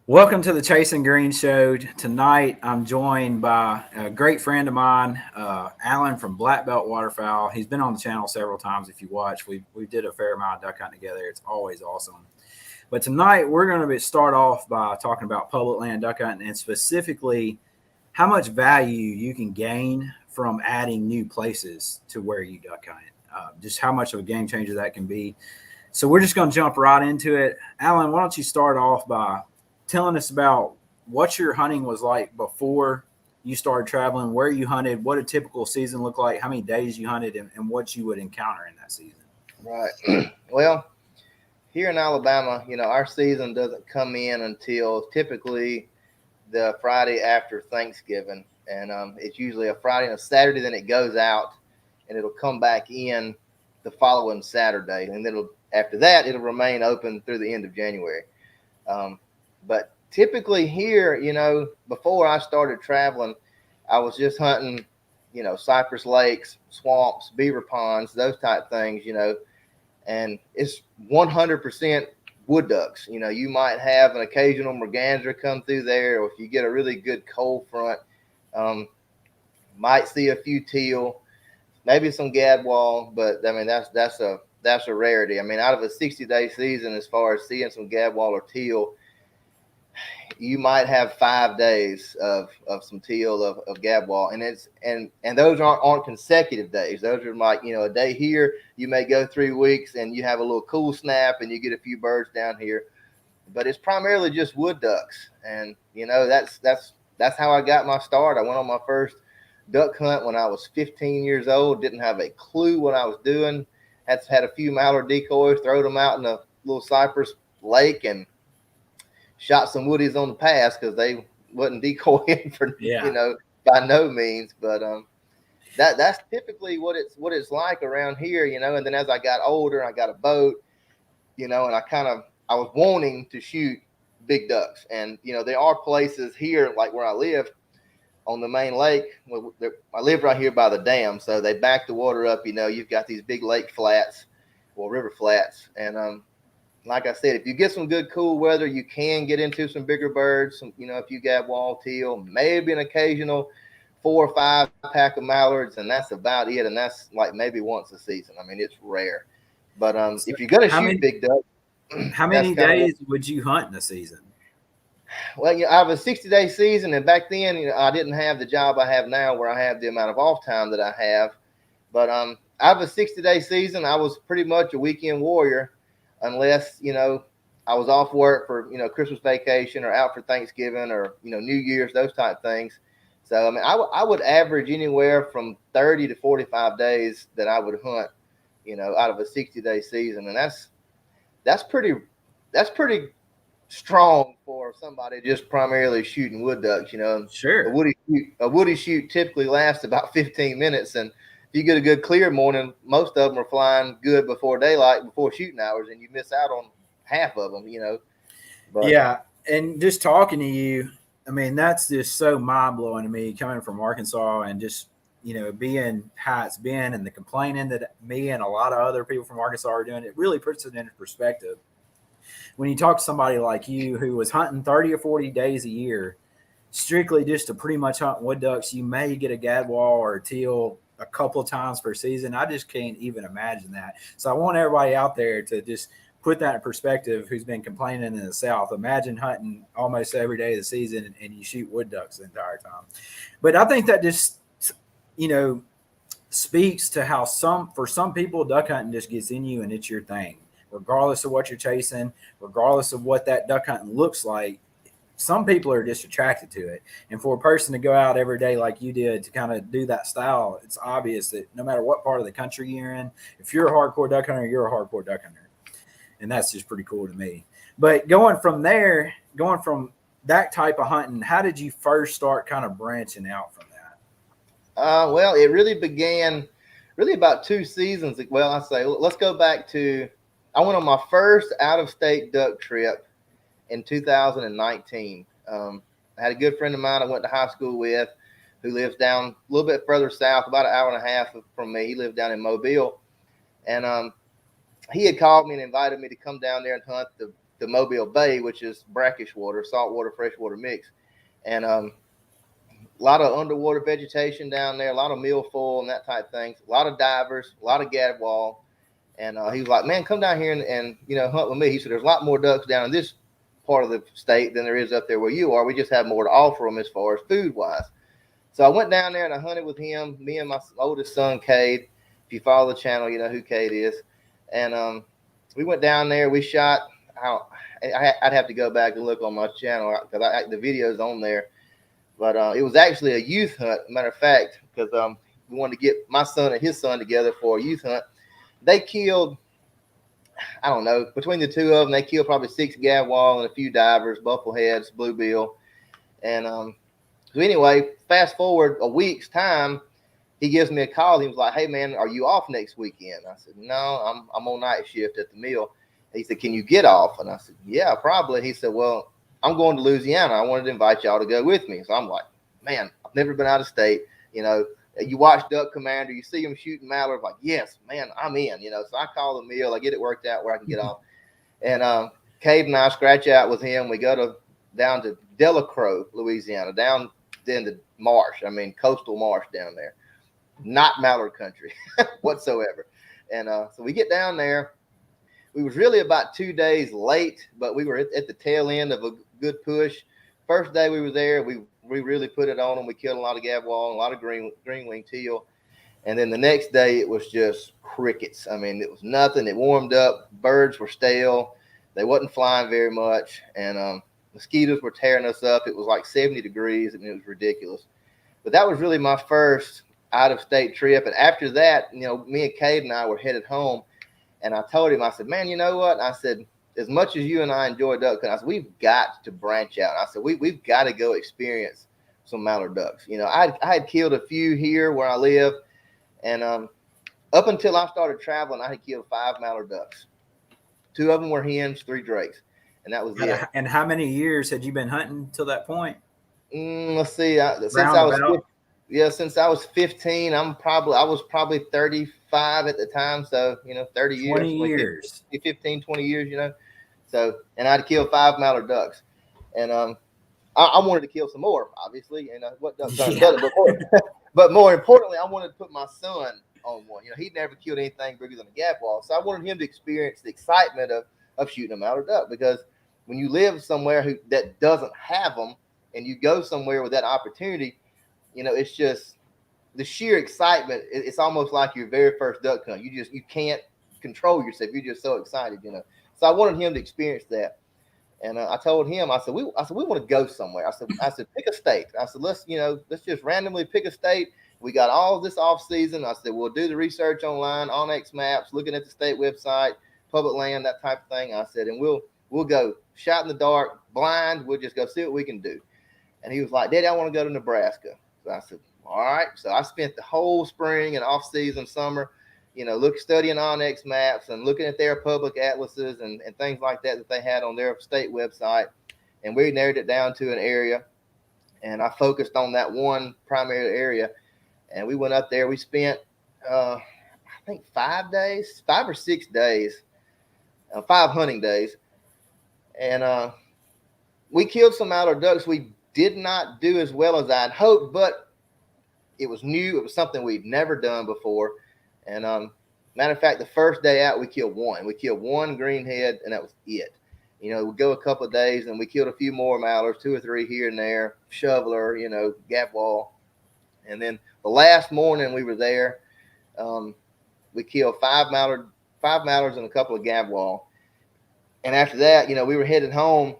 Welcome to the Chasing Green Show. Tonight, I'm joined by a great friend of mine, Alan from BlackBelt Waterfowl. He's been on the channel several times. If you watch, we did a fair amount of duck hunting together. It's always awesome. But tonight, we're going to start off by talking about public land duck hunting and specifically how much value you can gain from adding new places to where you duck hunt. Just how much of a game changer that can be. So we're just going to jump right into it. Alan, why don't you start off by telling us about what your hunting was like before you started traveling, where you hunted, what a typical season looked like, how many days you hunted, and what you would encounter in that season. Right. Well, here in Alabama, our season doesn't come in until typically the Friday after Thanksgiving. And it's usually a Friday and a Saturday, then it goes out and it'll come back in the following Saturday. And then after that, it'll remain open through the end of January. But typically here, before I started traveling, I was just hunting, cypress lakes, swamps, beaver ponds, those type things, and it's 100% wood ducks. You might have an occasional merganser come through there, or if you get a really good cold front, might see a few teal, maybe some gadwall, but I mean that's a rarity. I mean, out of a 60-day season, as far as seeing some gadwall or teal, you might have 5 days of some teal of gadwall, and those aren't consecutive days. Those are like, a day here, you may go 3 weeks and you have a little cool snap and you get a few birds down here, but it's primarily just wood ducks. And that's how I got my start. I went on my first duck hunt when I was 15 years old. Didn't have a clue what I was doing. Had a few mallard decoys, throw them out in a little cypress lake, and shot some woodies on the pass because they wasn't decoying for by no means. But that's typically what it's like around here, And then as I got older, I got a boat, and I was wanting to shoot big ducks, and there are places here like where I live on the main lake. Well, I live right here by the dam, so they back the water up. You've got these big lake flats or river flats, and like I said, if you get some good cool weather, you can get into some bigger birds. A few gadwall, teal, maybe an occasional 4 or 5 pack of mallards, and that's about it. And that's like maybe once a season. I mean, it's rare. But So if you're gonna shoot big duck, how many days would you hunt in a season? Well, I have a 60-day season, and back then, I didn't have the job I have now, where I have the amount of off time that I have. But I have a 60-day season. I was pretty much a weekend warrior, unless I was off work for Christmas vacation or out for Thanksgiving or New Year's, those type things. So I mean, I would average anywhere from 30 to 45 days that I would hunt, out of a 60-day season, and that's pretty strong for somebody just primarily shooting wood ducks. Sure. A woody shoot typically lasts about 15 minutes, and if you get a good clear morning, most of them are flying good before daylight, before shooting hours, and you miss out on half of them. But yeah, and just talking to you, I mean, that's just so mind blowing to me, coming from Arkansas and just being how it's been, and the complaining that me and a lot of other people from Arkansas are doing. It really puts it into perspective when you talk to somebody like you who was hunting 30 or 40 days a year, strictly just to pretty much hunt wood ducks. You may get a gadwall or a teal a couple of times per season. I just can't even imagine that. So I want everybody out there to just put that in perspective who's been complaining in the South. Imagine hunting almost every day of the season and you shoot wood ducks the entire time. But I think that just, speaks to how for some people, duck hunting just gets in you and it's your thing. Regardless of what you're chasing, regardless of what that duck hunting looks like, some people are just attracted to it. And for a person to go out every day like you did to kind of do that style, it's obvious that no matter what part of the country you're in, if you're a hardcore duck hunter, you're a hardcore duck hunter. And that's just pretty cool to me. But going from that type of hunting, how did you first start kind of branching out from that? Well, it really began about 2 seasons. Well, I say, let's go back to, I went on my first out-of-state duck trip in 2019. I had a good friend of mine I went to high school with who lives down a little bit further south, about an hour and a half from me. He lived down in Mobile. And he had called me and invited me to come down there and hunt the to Mobile Bay, which is brackish water, saltwater, freshwater mix. And a lot of underwater vegetation down there, a lot of milfoil and that type of things, a lot of divers, a lot of gadwall. And he was like, man, come down here and hunt with me. He said, there's a lot more ducks down in this part of the state than there is up there where you are. We just have more to offer them as far as food wise. So I went down there and I hunted with him, me and my oldest son, Cade. If you follow the channel, you know who Cade is. And we went down there. We shot out. I'd have to go back and look on my channel because the video's on there. But it was actually a youth hunt, matter of fact, because we wanted to get my son and his son together for a youth hunt. They killed, I don't know, between the two of them, they killed probably 6 gadwall and a few divers, buffleheads, bluebill. And so anyway, fast forward a week's time, he gives me a call. He was like, hey, man, are you off next weekend? I said, no, I'm on night shift at the mill. He said, can you get off? And I said, yeah, probably. He said, well, I'm going to Louisiana. I wanted to invite y'all to go with me. So I'm like, man, I've never been out of state. You know, you watch Duck Commander, you see him shooting mallards, like, yes, man, I'm in. You know, so I call the mill. I get it worked out where I can get off. And Cade and I scratch out with him. We go down to Delacroix, Louisiana, down in the marsh. I mean, coastal marsh down there. Not mallard country whatsoever. And so we get down there. We was really about 2 days late, but we were at the tail end of a good push. First day we were there, we really put it on them. We killed a lot of gadwall and a lot of green-winged teal. And then the next day it was just crickets. I mean, it was nothing. It warmed up. Birds were stale. They wasn't flying very much. And mosquitoes were tearing us up. It was like 70 degrees, and it was ridiculous. But that was really my first out-of-state trip. And after that, you know, me and Cade and I were headed home. And I told him, I said, man, you know what? I said, as much as you and I enjoy duck hunting, I said, we've got to branch out. I said, we've got to go experience some mallard ducks. You know, I had killed a few here where I live. And up until I started traveling, I had killed 5 mallard ducks. 2 of them were hens, 3 drakes. And that was it. And how many years had you been hunting till that point? Let's see. Since I was 15, I was probably 35 at the time. So, you know, 30 years. 20 years. 15, 20 years, you know. So, and I'd killed 5 mallard ducks. And I wanted to kill some more, obviously. And what duck but more importantly, I wanted to put my son on one. You know, he'd never killed anything bigger than a gadwall. So I wanted him to experience the excitement of shooting a mallard duck, because when you live somewhere that doesn't have them and you go somewhere with that opportunity, you know, it's just the sheer excitement. It's almost like your very first duck hunt. You can't control yourself. You're just so excited, you know. So I wanted him to experience that. And I told him, I said, we want to go somewhere. I said, pick a state. I said, let's just randomly pick a state. We got all this off season. I said, we'll do the research online, Onyx Maps, looking at the state website, public land, that type of thing. I said, and we'll go shot in the dark, blind. We'll just go see what we can do. And he was like, Daddy, I want to go to Nebraska. So I said, all right. So I spent the whole spring and off season, summer, you know, studying Onyx Maps and looking at their public atlases and things like that they had on their state website. And we narrowed it down to an area. And I focused on that one primary area. And we went up there. We spent, I think 5 or 6 days, 5 hunting days. And we killed some mallard ducks. We did not do as well as I'd hoped, but it was new. It was something we'd never done before. And matter of fact, the first day out, we killed one. We killed one greenhead, and that was it. You know, we go a couple of days, and we killed a few more mallards, 2 or 3 here and there, shoveler, you know, gadwall. And then the last morning we were there, we killed 5 mallards and a couple of gadwall. And after that, you know, we were headed home,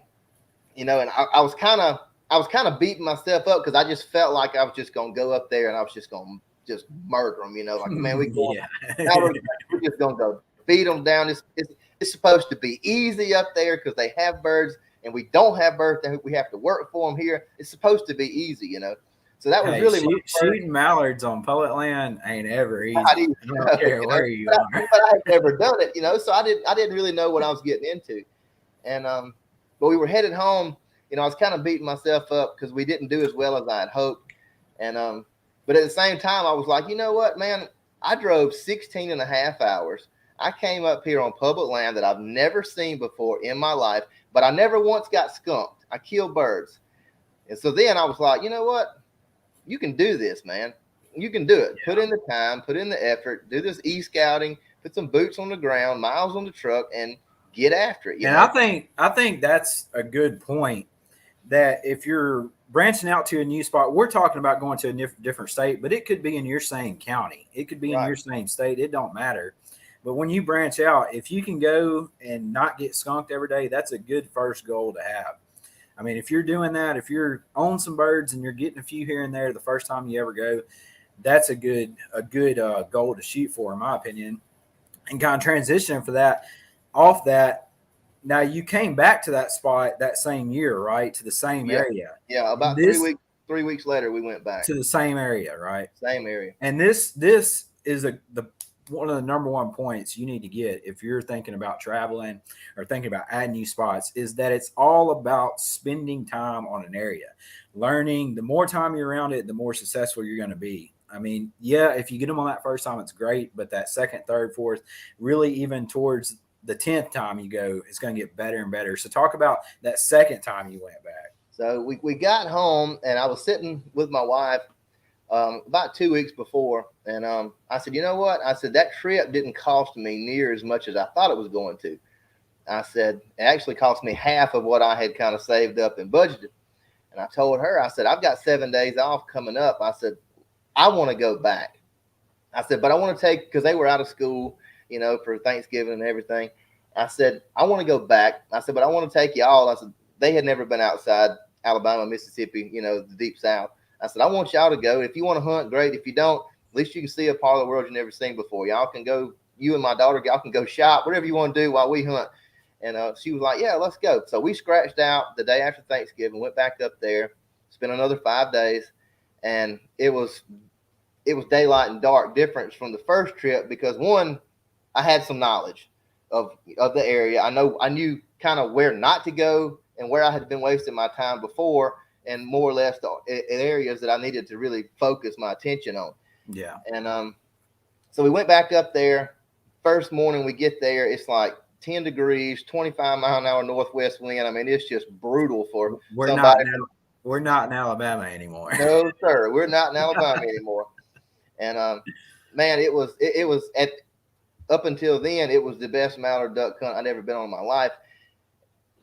you know, and I was kind of beating myself up because I just felt like I was just going to go up there and I was just going to just murder them, you know, like, man, we're just going to go beat them down. It's supposed to be easy up there because they have birds and we don't have birds that we have to work for them here. It's supposed to be easy, you know. So that was really shooting mallards on public land ain't ever easy. I don't care where you are. But I had never done it, you know, so I didn't really know what I was getting into. And but we were headed home. You know, I was kind of beating myself up because we didn't do as well as I had hoped. And but at the same time, I was like, you know what, man, I drove 16 and a half hours. I came up here on public land that I've never seen before in my life, but I never once got skunked. I killed birds. And so then I was like, you know what? You can do this, man. You can do it. Yeah. Put in the time, put in the effort, do this e-scouting, put some boots on the ground, miles on the truck, and get after it. And I think that's a good point. That if you're branching out to a new spot, we're talking about going to a different state, but it could be in your same county. It could be in Right. your same state. It don't matter. But when you branch out, if you can go and not get skunked every day, that's a good first goal to have. I mean, if you're doing that, if you're on some birds and you're getting a few here and there the first time you ever go, that's a good goal to shoot for, in my opinion. And kind of transitioning for that, off that. Now you came back to that spot that same year, right? To the same Yeah. area. Yeah. About This 3 weeks later, we went back. to the same area, right? Same area. And this is the one of the number one points you need to get if you're thinking about traveling or thinking about adding new spots is that it's all about spending time on an area, learning. The more time you're around it, the more successful you're going to be. I mean, yeah, if you get them on that first time, it's great, but that second, third, fourth, really even towards the 10th time you go, it's going to get better and better. So talk about that second time you went back. So we got home, and I was sitting with my wife about 2 weeks before, and I said, you know what? I said, that trip didn't cost me near as much as I thought it was going to. I said, it actually cost me half of what I had kind of saved up and budgeted. And I told her, I said, I've got 7 days off coming up. I said, I want to go back. I said, but I want to take, because they were out of school, for Thanksgiving and everything. I said, I want to go back. I said, but I want to take you all. I said, they had never been outside Alabama, Mississippi, the deep South. I said, I want y'all to go. If you want to hunt, great. If you don't, at least you can see a part of the world you've never seen before. Y'all can go, you and my daughter, y'all can go shop, whatever you want to do while we hunt. And she was like, yeah, let's go. So we scratched out the day after Thanksgiving, went back up there, spent another 5 days. And it was daylight and dark difference from the first trip because, one, I had some knowledge of the area. I knew kind of where not to go and where I had been wasting my time before, and more or less in areas that I needed to really focus my attention on. Yeah. And so we went back up there. First morning we get there, it's like 10 degrees, 25-mile-an-hour northwest wind. I mean, it's just brutal for somebody. We're not in Alabama anymore. No, sir. We're not in Alabama anymore. And man, it was up until then, it was the best mallard duck hunt I'd ever been on in my life.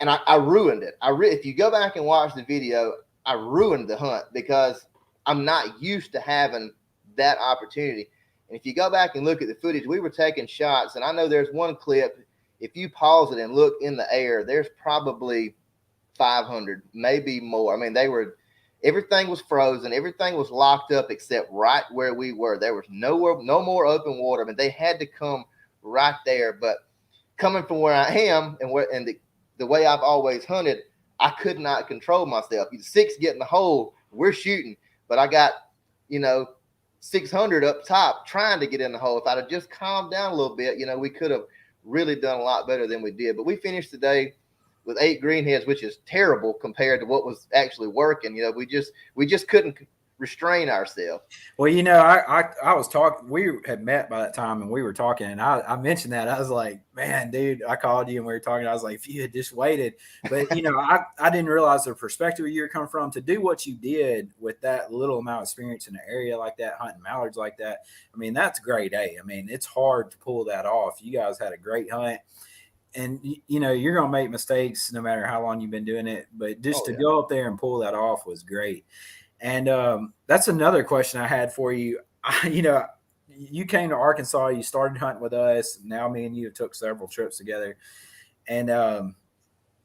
And I ruined it. If you go back and watch the video, I ruined the hunt because I'm not used to having that opportunity. And if you go back and look at the footage, we were taking shots. And I know there's one clip, if you pause it and look in the air, there's probably 500, maybe more. I mean, everything was frozen. Everything was locked up except right where we were. There was no more open water. I mean, they had to come right there. But coming from where I am and the way I've always hunted, I could not control myself. 6 get in the hole, we're shooting. But I got, 600 up top trying to get in the hole. If I'd have just calmed down a little bit, we could have really done a lot better than we did. But we finished the day with 8 greenheads, which is terrible compared to what was actually working. We just couldn't restrain ourselves. Well, I was talking, we had met by that time and we were talking, and I mentioned that. I was like, man, dude, I called you and we were talking. I was like, if you had just waited, but I didn't realize the perspective you were coming from to do what you did with that little amount of experience in an area like that, hunting mallards like that. I mean, that's grade A. I mean, it's hard to pull that off. You guys had a great hunt. And, you're going to make mistakes no matter how long you've been doing it. But just to go up there and pull that off was great. And that's another question I had for you. You came to Arkansas, you started hunting with us. Now me and you have took several trips together. And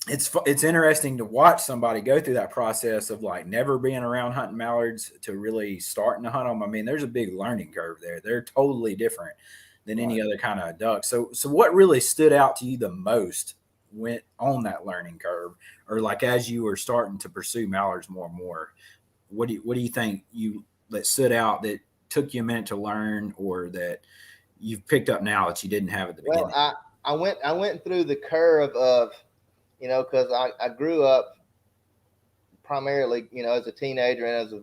it's interesting to watch somebody go through that process of like never being around hunting mallards to really starting to hunt them. I mean, there's a big learning curve there. They're totally different than any other kind of duck. So what really stood out to you the most went on that learning curve, or like as you were starting to pursue mallards more and more? What do you think that stood out that took you a minute to learn, or that you've picked up now that you didn't have at the beginning? Well, I went through the curve of, because I grew up primarily, as a teenager and as a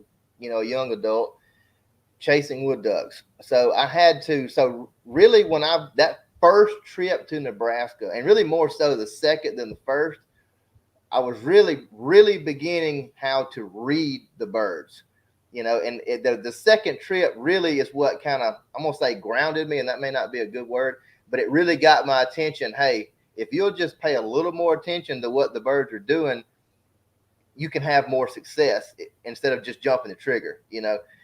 young adult chasing wood ducks. So I had to. So really, when that first trip to Nebraska, and really more so the second than the first, I was really beginning how to read the birds, and the second trip really is what kind of, I'm going to say, grounded me, and that may not be a good word, but it really got my attention. Hey, if you'll just pay a little more attention to what the birds are doing, you can have more success instead of just jumping the trigger,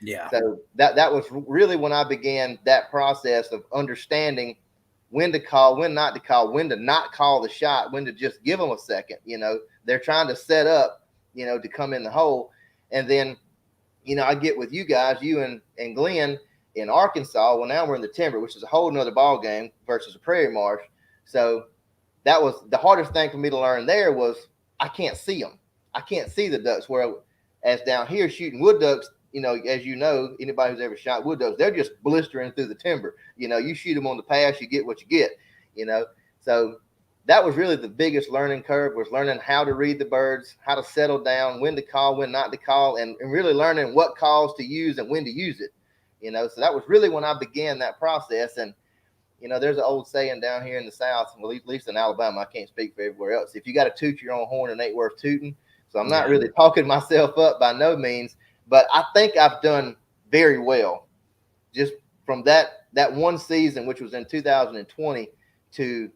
Yeah. So that was really when I began that process of understanding when to call, when not to call, when to not call the shot, when to just give them a second. They're trying to set up, to come in the hole. And then, I get with you guys, you and Glenn in Arkansas. Well, now we're in the timber, which is a whole nother ball game versus a prairie marsh. So that was the hardest thing for me to learn there was I can't see them. I can't see the ducks, whereas down here shooting wood ducks, as anybody who's ever shot wood ducks, they're just blistering through the timber. You shoot them on the pass, you get what you get, So that was really the biggest learning curve, was learning how to read the birds, how to settle down, when to call, when not to call, and really learning what calls to use and when to use it. So that was really when I began that process. And, there's an old saying down here in the South, well, at least in Alabama, I can't speak for everywhere else. If you got to toot your own horn, it ain't worth tooting. So I'm not really talking myself up by no means, but I think I've done very well just from that one season, which was in 2020, to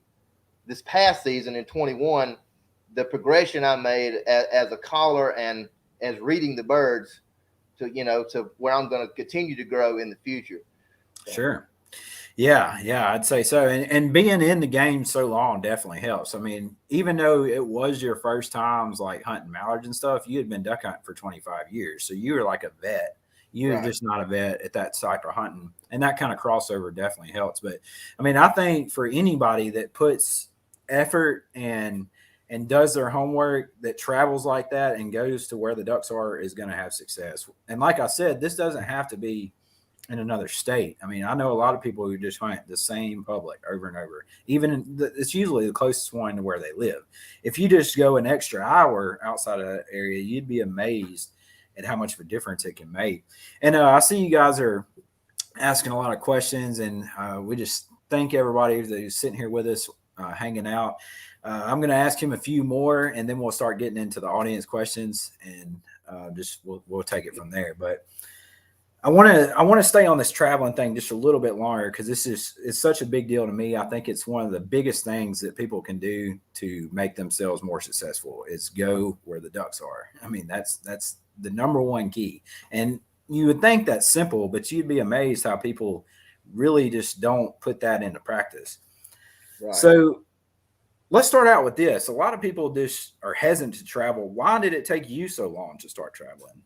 this past season in 21. The progression I made as a caller and as reading the birds to where I'm going to continue to grow in the future. So. Sure. Yeah, I'd say so. And being in the game so long definitely helps. I mean, even though it was your first times like hunting mallards and stuff, you had been duck hunting for 25 years. So you were like a vet. You were just not a vet at that type of hunting. And that kind of crossover definitely helps. But I mean, I think for anybody that puts effort and does their homework, that travels like that and goes to where the ducks are, is going to have success. And like I said, this doesn't have to be in another state. I mean, I know a lot of people who just hunt the same public over and over. It's usually the closest one to where they live. If you just go an extra hour outside of that area, you'd be amazed at how much of a difference it can make. And I see you guys are asking a lot of questions, and we just thank everybody who's sitting here with us, hanging out. I'm going to ask him a few more, and then we'll start getting into the audience questions, and we'll take it from there. But I want to stay on this traveling thing just a little bit longer, because it's such a big deal to me. I think it's one of the biggest things that people can do to make themselves more successful is go where the ducks are. I mean, that's the number one key. And you would think that's simple, but you'd be amazed how people really just don't put that into practice. Right. So let's start out with this. A lot of people just are hesitant to travel. Why did it take you so long to start traveling?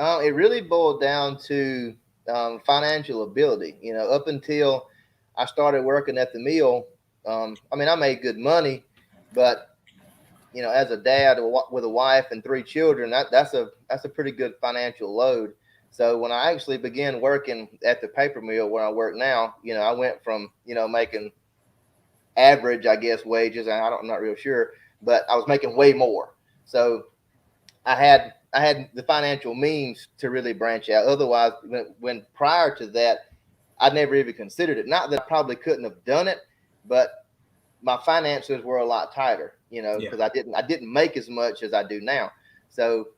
It really boiled down to financial ability. Up until I started working at the mill, I made good money, but as a dad with a wife and 3 children, that's a pretty good financial load. So when I actually began working at the paper mill where I work now, I went from making average, I guess, wages, and I'm not real sure, but I was making way more. So I had the financial means to really branch out. Otherwise, when prior to that, I'd never even considered it. Not that I probably couldn't have done it, but my finances were a lot tighter, because I didn't make as much as I do now. So,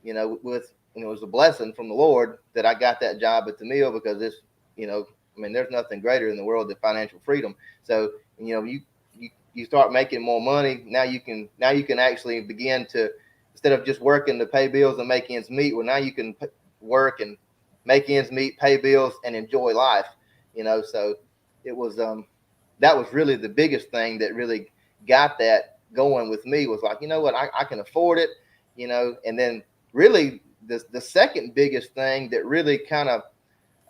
it was a blessing from the Lord that I got that job at the mill, because there's nothing greater in the world than financial freedom. So, you start making more money. Now you can actually begin to, instead of just working to pay bills and make ends meet, well, now you can work and make ends meet, pay bills, and enjoy life. So it was that was really the biggest thing that really got that going with me, was like, what, I can afford it, and then really the second biggest thing that really kind of,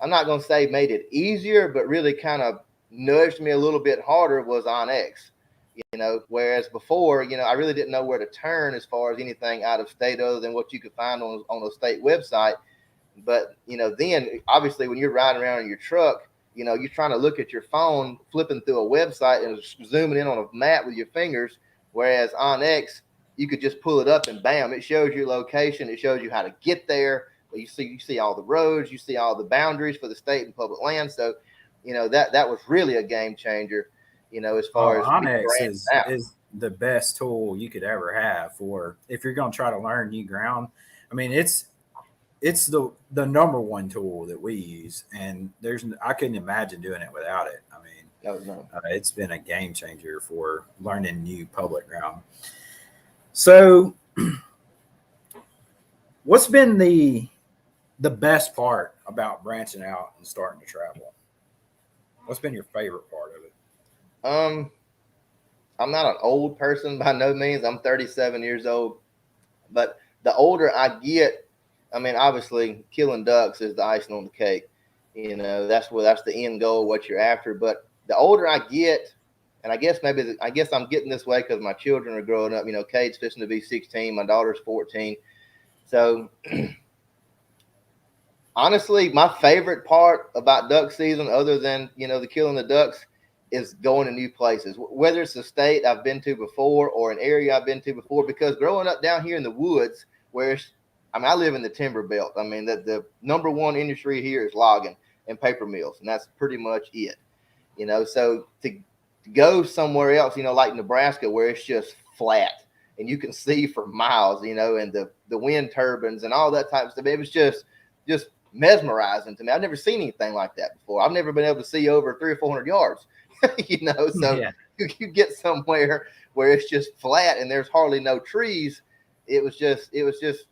I'm not going to say made it easier, but really kind of nudged me a little bit harder, was OnX. Whereas before, I really didn't know where to turn as far as anything out of state other than what you could find on a state website. But, then obviously when you're riding around in your truck, you're trying to look at your phone, flipping through a website and zooming in on a map with your fingers. Whereas OnX, you could just pull it up and bam, it shows your location. It shows you how to get there. You see all the roads, you see all the boundaries for the state and public land. So, that was really a game changer. as far as Onyx branching out. is the best tool you could ever have for if you're going to try to learn new ground. I mean, it's the number one tool that we use, and I couldn't imagine doing it without it. I mean, No. it's been a game changer for learning new public ground. So, what's been the best part about branching out and starting to travel? What's been your favorite part of it? I'm not an old person by no means. I'm 37 years old, but the older I get, I mean, obviously, killing ducks is the icing on the cake. That's the end goal, what you're after. But the older I get, and I guess I'm getting this way because my children are growing up. Kate's fixing to be 16, my daughter's 14. So honestly, my favorite part about duck season, other than the killing the ducks, is going to new places. Whether it's a state I've been to before or an area I've been to before. Because growing up down here in the woods, I live in the timber belt. I mean, the number one industry here is logging and paper mills, and that's pretty much it. So to go somewhere else, like Nebraska, where it's just flat and you can see for miles, and the wind turbines and all that type of stuff. It was just mesmerizing to me. I've never seen anything like that before. I've never been able to see over 300 or 400 yards, so Yeah. you get somewhere where it's just flat and there's hardly no trees. It was just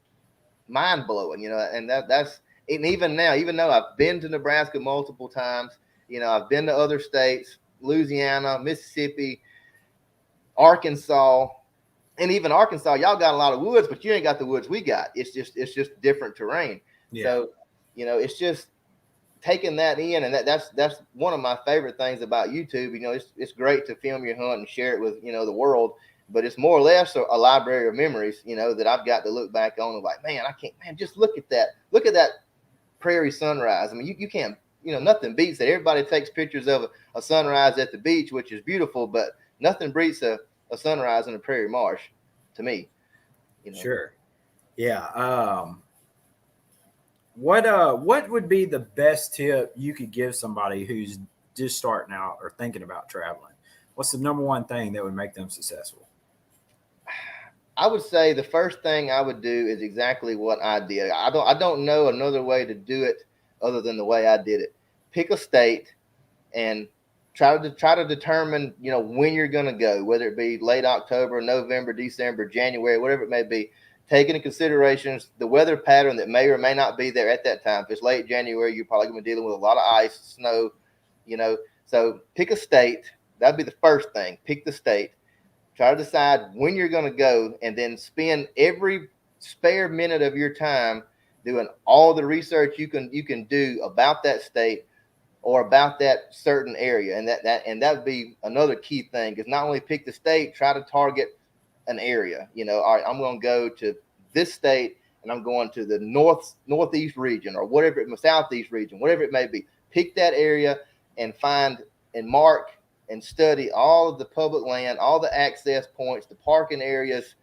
mind blowing, and and even now, even though I've been to Nebraska multiple times, I've been to other states, Louisiana, Mississippi, Arkansas, and even Arkansas, y'all got a lot of woods, but you ain't got the woods we got. It's just different terrain. Yeah. So, it's just taking that in, and that's one of my favorite things about YouTube. It's great to film your hunt and share it with the world, but it's more or less a library of memories, that I've got to look back on and like, man, just look at that prairie sunrise. I mean, you can't, nothing beats it. Everybody takes pictures of a sunrise at the beach, which is beautiful, but nothing beats a sunrise in a prairie marsh to me. Sure. Yeah. What would be the best tip you could give somebody who's just starting out or thinking about traveling? What's the number one thing that would make them successful? I would say the first thing I would do is exactly what I did. I don't know another way to do it other than the way I did it. Pick a state and try to determine, when you're going to go, whether it be late October, November, December, January, whatever it may be. Take into consideration the weather pattern that may or may not be there at that time. If it's late January, you're probably going to be dealing with a lot of ice, snow, So pick a state. That'd be the first thing. Pick the state. Try to decide when you're going to go, and then spend every spare minute of your time doing all the research you can do about that state or about that certain area. And that would be another key thing, is not only pick the state, try to target an area. All right, I'm going to go to this state, and I'm going to the northeast region, or whatever, southeast region, whatever it may be. Pick that area and find and mark and study all of the public land, all the access points, the parking areas,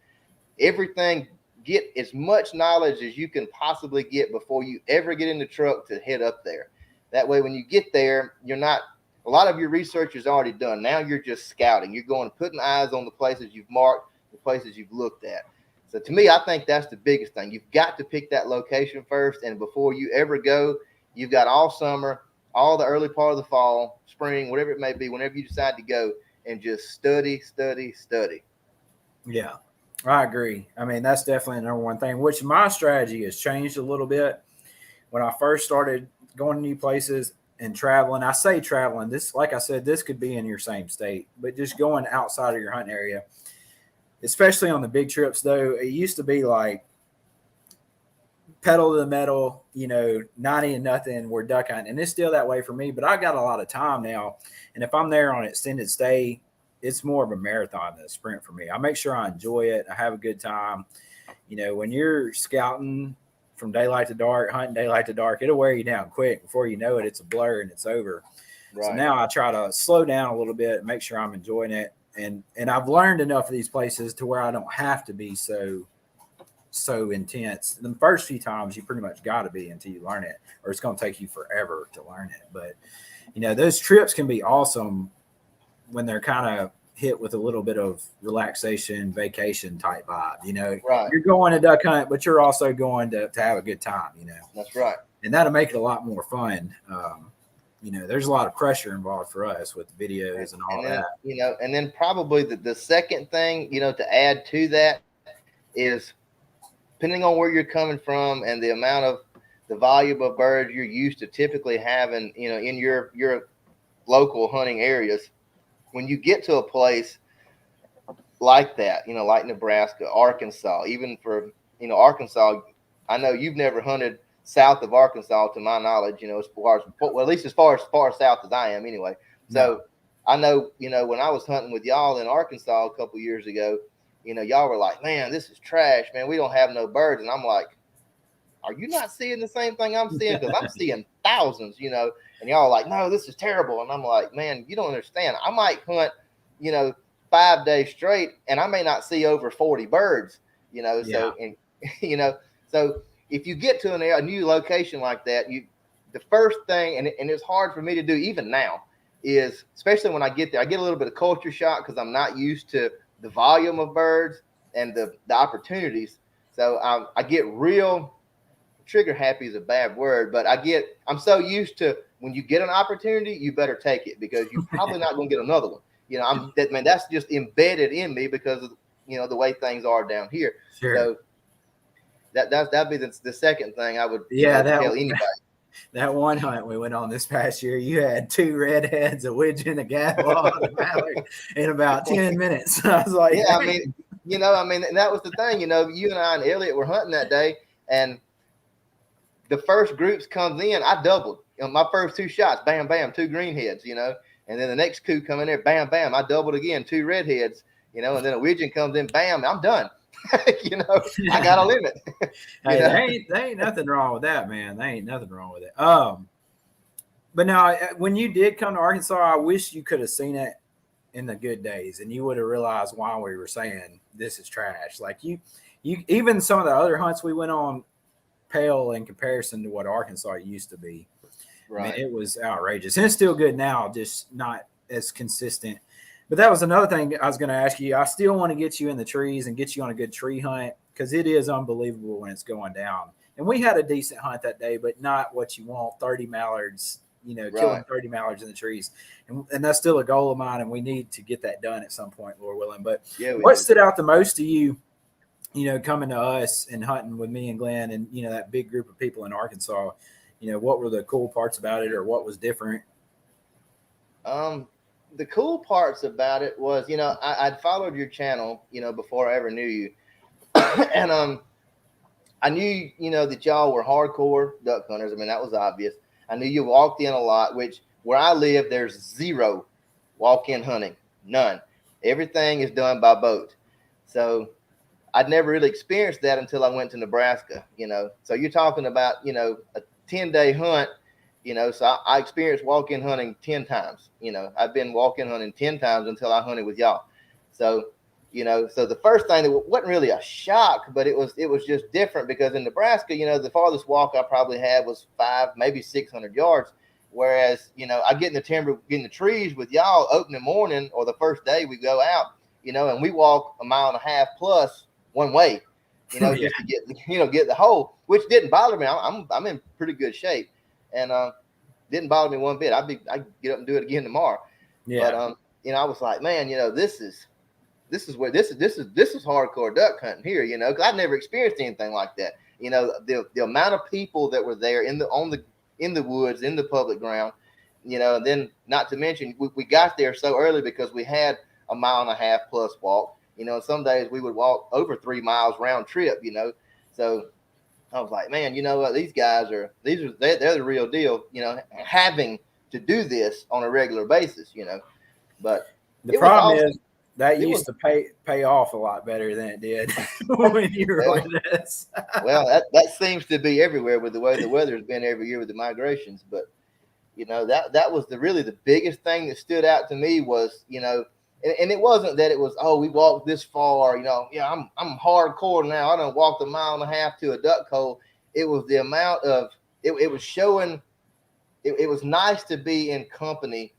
everything. Get as much knowledge as you can possibly get before you ever get in the truck to head up there. That way, when you get there, a lot of your research is already done. Now you're just scouting. You're going, putting eyes on the places you've marked, the places you've looked at. So to me, I think that's the biggest thing. You've got to pick that location first. And before you ever go, you've got all summer, all the early part of the fall, spring, whatever it may be, whenever you decide to go, and just study. Yeah, I agree. I mean, that's definitely the number one thing, which my strategy has changed a little bit. When I first started going to new places and traveling, I say traveling, this, like I said, this could be in your same state, but just going outside of your hunting area, especially on the big trips, though, it used to be like pedal to the metal, 90 and nothing, we're duck hunting. And it's still that way for me, but I got a lot of time now. And if I'm there on an extended stay, it's more of a marathon than a sprint for me. I make sure I enjoy it. I have a good time. When you're scouting from daylight to dark, hunting daylight to dark, it'll wear you down quick. Before you know it, it's a blur and it's over. Right. So now I try to slow down a little bit and make sure I'm enjoying it. And I've learned enough of these places to where I don't have to be so intense. The first few times you pretty much got to be until you learn it, or it's going to take you forever to learn it. But those trips can be awesome when they're kind of hit with a little bit of relaxation, vacation type vibe. Right. You're going to duck hunt, but you're also going to have a good time. That's right. And that'll make it a lot more fun. There's a lot of pressure involved for us with videos and all then, that. And then probably the second thing, to add to that is, depending on where you're coming from and the amount of the volume of birds you're used to typically having, in your local hunting areas, when you get to a place like that, like Nebraska, Arkansas, even for, Arkansas, I know you've never hunted south of Arkansas, to my knowledge, at least as far south as I am anyway. So I know, when I was hunting with y'all in Arkansas a couple years ago, y'all were like, man, this is trash, man. We don't have no birds. And I'm like, are you not seeing the same thing I'm seeing? Because I'm seeing thousands, and y'all are like, no, this is terrible. And I'm like, man, you don't understand. I might hunt, 5 days straight, and I may not see over 40 birds, so, and, so if you get to a new location like that, the first thing, and it's hard for me to do even now, is, especially when I get there, I get a little bit of culture shock because I'm not used to the volume of birds and the opportunities. So I get real trigger happy is a bad word, but I'm so used to, when you get an opportunity, you better take it, because you're probably not going to get another one. That's just embedded in me because of, the way things are down here. Sure. So that'd be the second thing I would tell anybody. That one hunt we went on this past year, you had 2 redheads, a widgeon, a gadwall, and a mallard in about 10 minutes. I was like, yeah, and that was the thing, you and I and Elliot were hunting that day, and the first groups comes in, I doubled. My first 2 shots, bam, bam, 2 greenheads, and then the next coup come in there, bam, bam, I doubled again, 2 redheads, and then a widgeon comes in, bam, I'm done. I got a limit. Hey, there ain't nothing wrong with that, man. There ain't nothing wrong with it. But now, when you did come to Arkansas, I wish you could have seen it in the good days, and you would have realized why we were saying this is trash. Like you even some of the other hunts we went on pale in comparison to what Arkansas used to be. Right. I mean, it was outrageous, and it's still good now, just not as consistent. But that was another thing I was going to ask you. I still want to get you in the trees and get you on a good tree hunt, because it is unbelievable when it's going down. And we had a decent hunt that day, but not what you want. 30 mallards, killing 30 mallards in the trees. And that's still a goal of mine, and we need to get that done at some point, Lord willing. But what stood out the most to you, coming to us and hunting with me and Glenn and, that big group of people in Arkansas? What were the cool parts about it, or what was different? The cool parts about it was, I'd followed your channel, before I ever knew you. And I knew, that y'all were hardcore duck hunters. I mean, that was obvious. I knew you walked in a lot, which where I live, there's 0 walk-in hunting. None. Everything is done by boat. So I'd never really experienced that until I went to Nebraska, So you're talking about, a 10-day hunt. So I experienced walk-in hunting 10 times. I've been walk-in hunting 10 times until I hunted with y'all. So, so the first thing, that wasn't really a shock, but it was just different, because in Nebraska, the farthest walk I probably had was 500, maybe 600 yards. Whereas, I get in the timber, get in the trees with y'all opening morning, or the first day we go out, and we walk 1.5 miles plus one way, just to get the hole, which didn't bother me. I'm in pretty good shape. And didn't bother me one bit. I get up and do it again tomorrow. Yeah. But I was like, man, this is hardcore duck hunting here, because I've never experienced anything like that. The amount of people that were there in the woods, in the public ground, and then not to mention we got there so early because we had 1.5 miles plus walk. Some days we would walk over 3 miles round trip. So I was like, man, what? These guys they're the real deal, having to do this on a regular basis, But the problem is that used to pay off a lot better than it did when you were with us. Well, that seems to be everywhere with the way the weather has been every year with the migrations. But that was really the biggest thing that stood out to me was, and it wasn't that it was, oh, we walked this far, I'm hardcore now. I done walked 1.5 miles to a duck hole. It was the amount of, it was showing, it was nice to be in company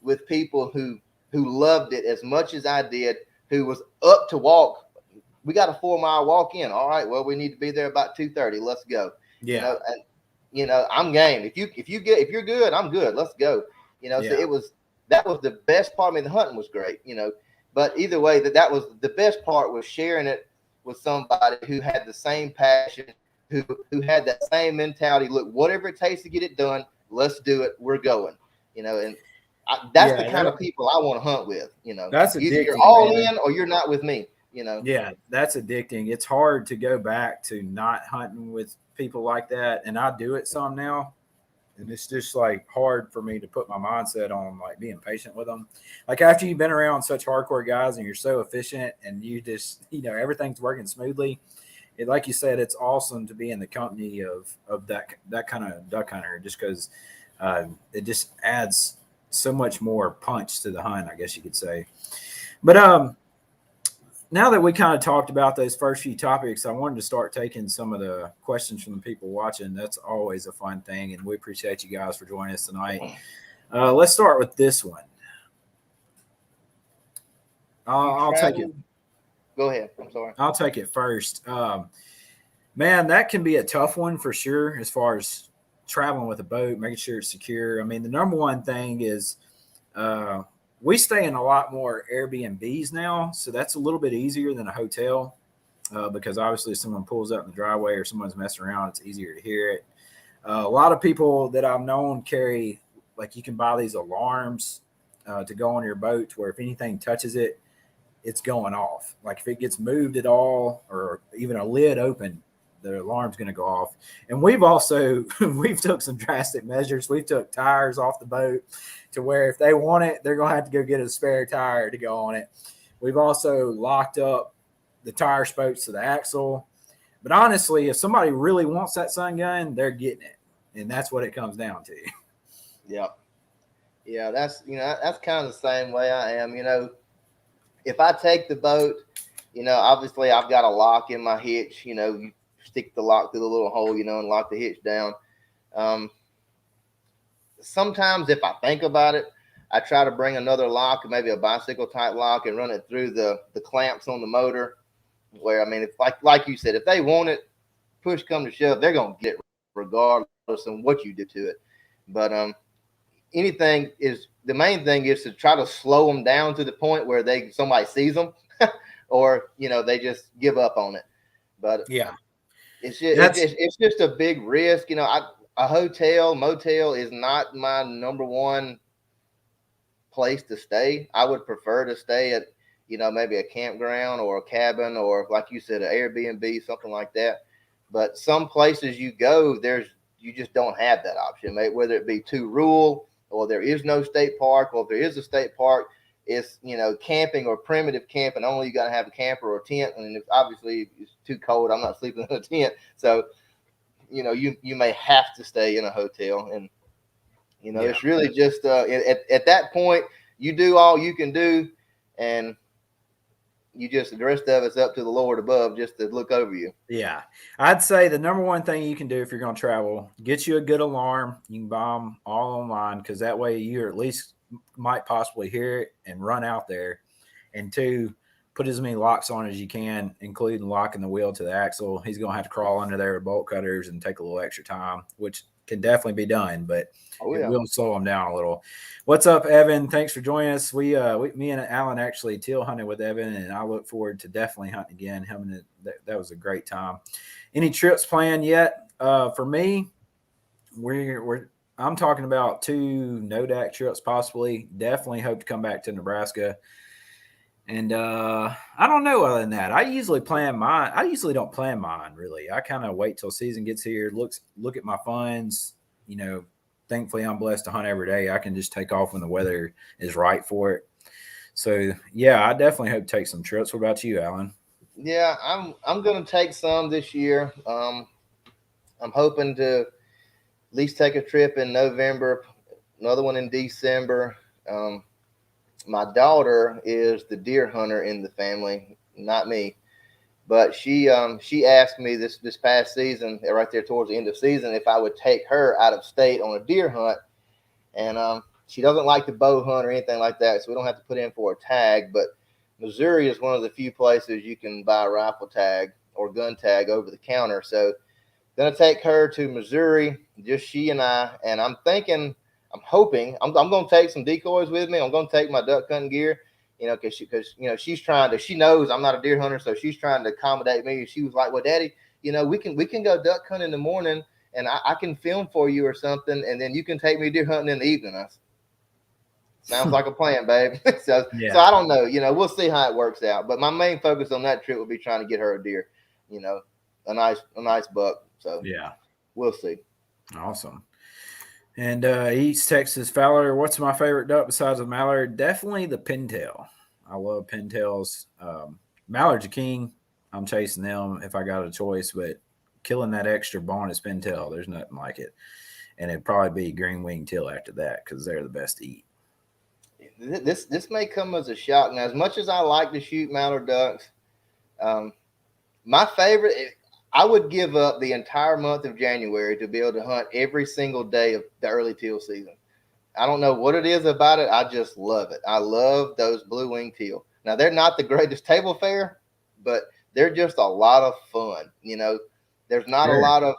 with people who who loved it as much as I did, who was up to walk. We got a 4-mile walk in. All right, well, we need to be there about 2:30. Let's go. Yeah. I'm game. If you're good, I'm good. Let's go. So that was the best part. I mean, the hunting was great, but either way, that was the best part, was sharing it with somebody who had the same passion, who had that same mentality. Look, whatever it takes to get it done, let's do it. We're going, and that's the kind of people I want to hunt with. That's either you're addicting, all man. in or you're not with me. Yeah, that's addicting. It's hard to go back to not hunting with people like that, and I do it some now. And it's just like hard for me to put my mindset on like being patient with them. Like after you've been around such hardcore guys and you're so efficient and you just, everything's working smoothly. Like you said, it's awesome to be in the company of that kind of duck hunter, just because it just adds so much more punch to the hunt, I guess you could say. But now that we kind of talked about those first few topics, I wanted to start taking some of the questions from the people watching. That's always a fun thing, and we appreciate you guys for joining us tonight. Let's start with this one. I'll take it. Go ahead. I'm sorry. I'll take it first. Man, that can be a tough one for sure as far as traveling with a boat, making sure it's secure. I mean, the number one thing is we stay in a lot more Airbnbs now, so that's a little bit easier than a hotel because obviously if someone pulls up in the driveway or someone's messing around, it's easier to hear it. A lot of people that I've known carry, like you can buy these alarms to go on your boat to where if anything touches it, it's going off. Like if it gets moved at all or even a lid open, the alarm's going to go off. And we've also, we've took some drastic measures. We've took tires off the boat to where if they want it, they're going to have to go get a spare tire to go on it. We've also locked up the tire spokes to the axle. But honestly, if somebody really wants that sun gun, they're getting it. And that's what it comes down to. Yeah. Yeah, that's kind of the same way I am. If I take the boat, obviously I've got a lock in my hitch, you stick the lock through the little hole, and lock the hitch down. Sometimes if I think about it, I try to bring another lock, maybe a bicycle type lock, and run it through the clamps on the motor. Where, I mean, if like you said, if they want it, push come to shove, they're going to get it regardless of what you do to it. But the main thing is to try to slow them down to the point where somebody sees them or, they just give up on it. But yeah, it's just a big risk. A hotel, motel is not my number one place to stay. I would prefer to stay at, maybe a campground or a cabin or, like you said, an Airbnb, something like that. But some places you go, you just don't have that option, mate, whether it be too rural or there is no state park, or if there is a state park, it's, camping or primitive camping. Only you got to have a camper or a tent. And if obviously it's too cold, I'm not sleeping in a tent. So, you may have to stay in a hotel. And, it's really just at that point, you do all you can do. And the rest of it's up to the Lord above just to look over you. Yeah. I'd say the number one thing you can do if you're going to travel, get you a good alarm. You can buy them all online because that way you at least might possibly hear it and run out there. And two, put as many locks on as you can, including locking the wheel to the axle. He's going to have to crawl under there with bolt cutters and take a little extra time, which can definitely be done, but it will slow him down a little. What's up, Evan? Thanks for joining us. Me and Alan actually teal hunted with Evan, and I look forward to definitely hunting again. That was a great time. Any trips planned yet? For me, I'm talking about 2 no-DAC trips possibly. Definitely hope to come back to Nebraska. And I don't know other than that. I usually plan mine. I usually don't plan mine, really. I kind of wait till season gets here, look at my funds. Thankfully, I'm blessed to hunt every day. I can just take off when the weather is right for it. So, yeah, I definitely hope to take some trips. What about you, Alan? Yeah, I'm going to take some this year. I'm hoping to at least take a trip in November, another one in December. My daughter is the deer hunter in the family, not me. But she asked me this past season, right there towards the end of season, if I would take her out of state on a deer hunt. And She doesn't like to bow hunt or anything like that, so we don't have to put in for a tag. But Missouri is one of the few places you can buy a rifle tag or gun tag over the counter. So gonna take her to Missouri, just she and I. And I'm hoping, I'm gonna take some decoys with me. I'm gonna take my duck hunting gear, because she knows I'm not a deer hunter, so she's trying to accommodate me. She was like, "Well, Daddy, we can go duck hunting in the morning, and I can film for you or something, and then you can take me deer hunting in the evening." Sounds like a plan, babe. So I don't know. We'll see how it works out. But my main focus on that trip will be trying to get her a deer, a nice buck. So yeah, we'll see. Awesome. And East Texas Fowler, what's my favorite duck besides the mallard? Definitely the pintail. I love pintails. Mallard's a king. I'm chasing them if I got a choice, but killing that extra bonus pintail, there's nothing like it. And it'd probably be green wing teal after that because they're the best to eat. This may come as a shock. Now, as much as I like to shoot mallard ducks, my favorite, I would give up the entire month of January to be able to hunt every single day of the early teal season. I don't know what it is about it. I just love it. I love those blue wing teal. Now, they're not the greatest table fare, but they're just a lot of fun. There's not a lot of,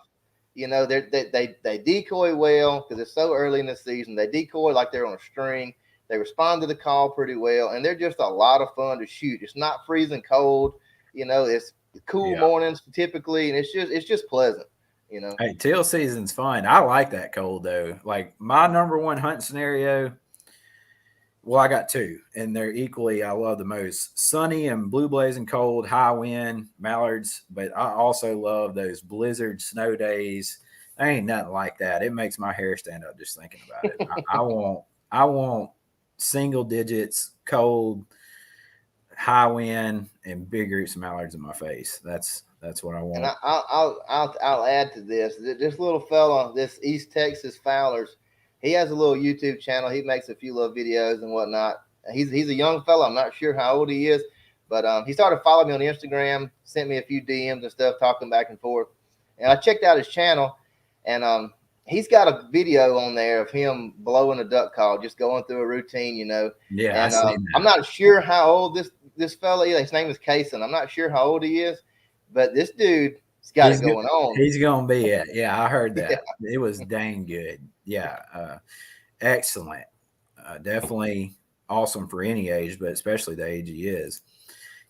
they decoy well because it's so early in the season. They decoy like they're on a string. They respond to the call pretty well, and they're just a lot of fun to shoot. It's not freezing cold. It's cool mornings typically, and it's just pleasant. Hey, teal season's fun. I like that cold though. Like my number one hunt scenario. Well, I got two, and they're equally I love the most. Sunny and blue blazing cold, high wind, mallards, but I also love those blizzard snow days. There ain't nothing like that. It makes my hair stand up just thinking about it. I want single digits, cold, high wind, and big groups of mallards in my face. That's what I want. And I'll add to this. This little fella, this East Texas Fowlers, he has a little YouTube channel. He makes a few little videos and whatnot. He's a young fella. I'm not sure how old he is, but he started following me on Instagram, sent me a few DMs and stuff, talking back and forth. And I checked out his channel, and he's got a video on there of him blowing a duck call, just going through a routine, Yeah, and I'm not sure how old this fella is. His name is Kason. I'm not sure how old he is, but this dude's got it going on. He's gonna be it. Yeah, I heard that. It was dang good. Yeah, excellent. Definitely awesome for any age, but especially the age he is.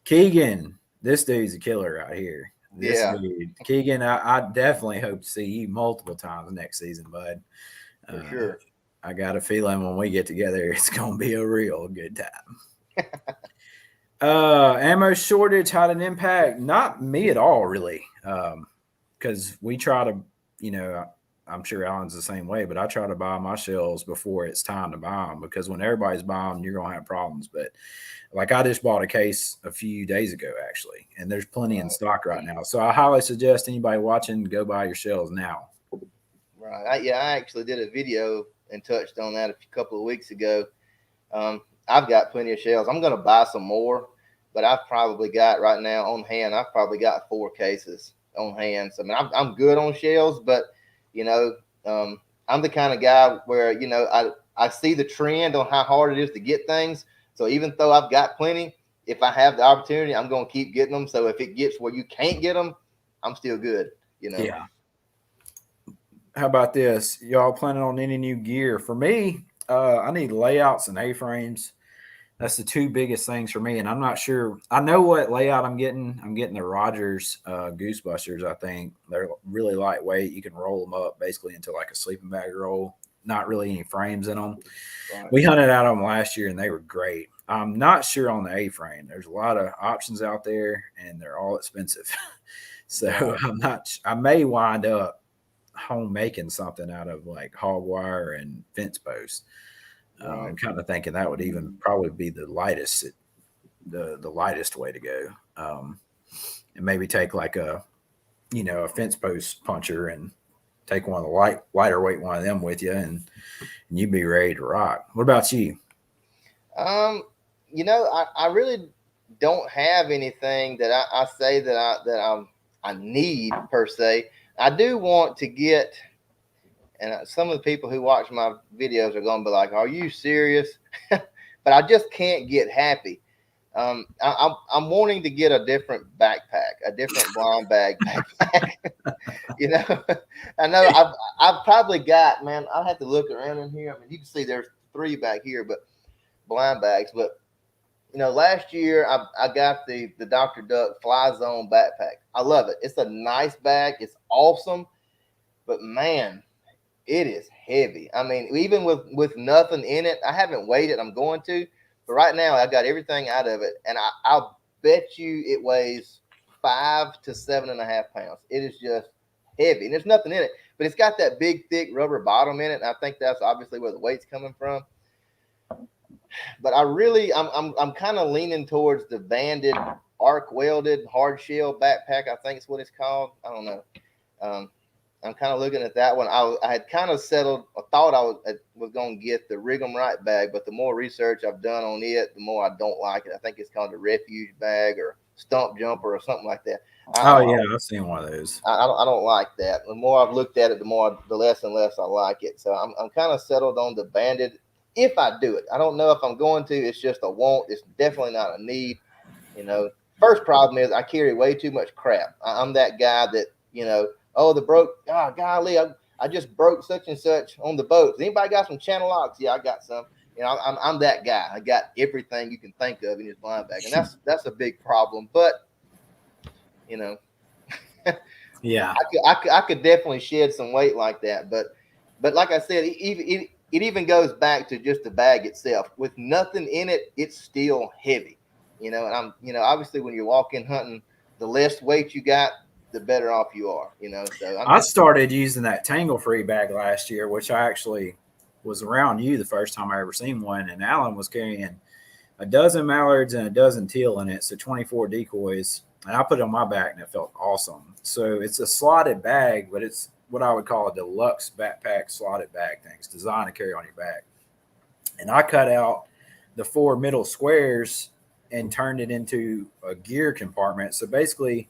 Keegan, this dude's a killer out here. Dude, Keegan, I definitely hope to see you multiple times next season, bud. For sure. I got a feeling when we get together, it's going to be a real good time. Ammo shortage had an impact. Not me at all, really. Because we try to, I'm sure Alan's the same way, but I try to buy my shells before it's time to buy them because when everybody's buying them, you're going to have problems. But like I just bought a case a few days ago, actually, and there's plenty in stock right now. So I highly suggest anybody watching go buy your shells now. Right. I actually did a video and touched on that a couple of weeks ago. I've got plenty of shells. I'm going to buy some more, but I've probably got right now on hand, I've probably got 4 cases on hand. So, I mean, I'm good on shells, but, I'm the kind of guy where, I see the trend on how hard it is to get things. So even though I've got plenty, if I have the opportunity, I'm going to keep getting them. So if it gets where you can't get them, I'm still good, Yeah. How about this? Y'all planning on any new gear? For me, I need layouts and A-frames. That's the 2 biggest things for me. And I'm not sure. I know what layout I'm getting. I'm getting the Rogers Goose Busters, I think. They're really lightweight. You can roll them up basically into like a sleeping bag roll. Not really any frames in them. Right. We hunted out of them last year, and they were great. I'm not sure on the A-frame. There's a lot of options out there, and they're all expensive. So I may wind up home making something out of like hog wire and fence posts. I'm kind of thinking that would even probably be the lightest way to go. And maybe take like a fence post puncher and take one of the lighter weight one of them with you, and you'd be ready to rock. What about you? I really don't have anything that I say that I need per se. I do want to get, And some of the people who watch my videos are going to be like, "Are you serious?" But I just can't get happy. I'm wanting to get a different backpack, a different blind bag backpack. You know, I know I've probably got, man. I'll have to look around in here. I mean, you can see there's 3 back here, but blind bags. But last year I got the Dr. Duck Fly Zone backpack. I love it. It's a nice bag. It's awesome, but man, it is heavy. I mean, even with nothing in it, I haven't weighed it. I'm going to, but right now I got everything out of it, and I'll bet you it weighs 5 to 7.5 pounds. It is just heavy, and there's nothing in it, but it's got that big, thick rubber bottom in it. And I think that's obviously where the weight's coming from. But I'm kind of leaning towards the banded, arc welded, hard shell backpack. I think it's what it's called. I don't know. I'm kind of looking at that one. I had kind of settled. I thought I was going to get the Rig'em Right bag, but the more research I've done on it, the more I don't like it. I think it's called the Refuge bag or Stump Jumper or something like that. I've seen one of those. I don't like that. The more I've looked at it, the less and less I like it. So I'm kind of settled on the banded. If I do it, I don't know if I'm going to. It's just a want. It's definitely not a need. First problem is I carry way too much crap. I'm that guy that golly, I just broke such and such on the boat. Has anybody got some channel locks? Yeah, I got some. I'm that guy. I got everything you can think of in his blind bag, and that's a big problem. But yeah, I could definitely shed some weight like that. But like I said, it even goes back to just the bag itself. With nothing in it, it's still heavy. And obviously when you're walking hunting, the less weight you got, the better off you are. So I started using that Tangle Free bag last year, which I actually was around you the first time I ever seen one, and Alan was carrying a dozen mallards and a dozen teal in it, so 24 decoys, and I put it on my back and it felt awesome. So it's a slotted bag, but it's what I would call a deluxe backpack slotted bag thing. It's designed to carry on your back. And I cut out the 4 middle squares and turned it into a gear compartment. So basically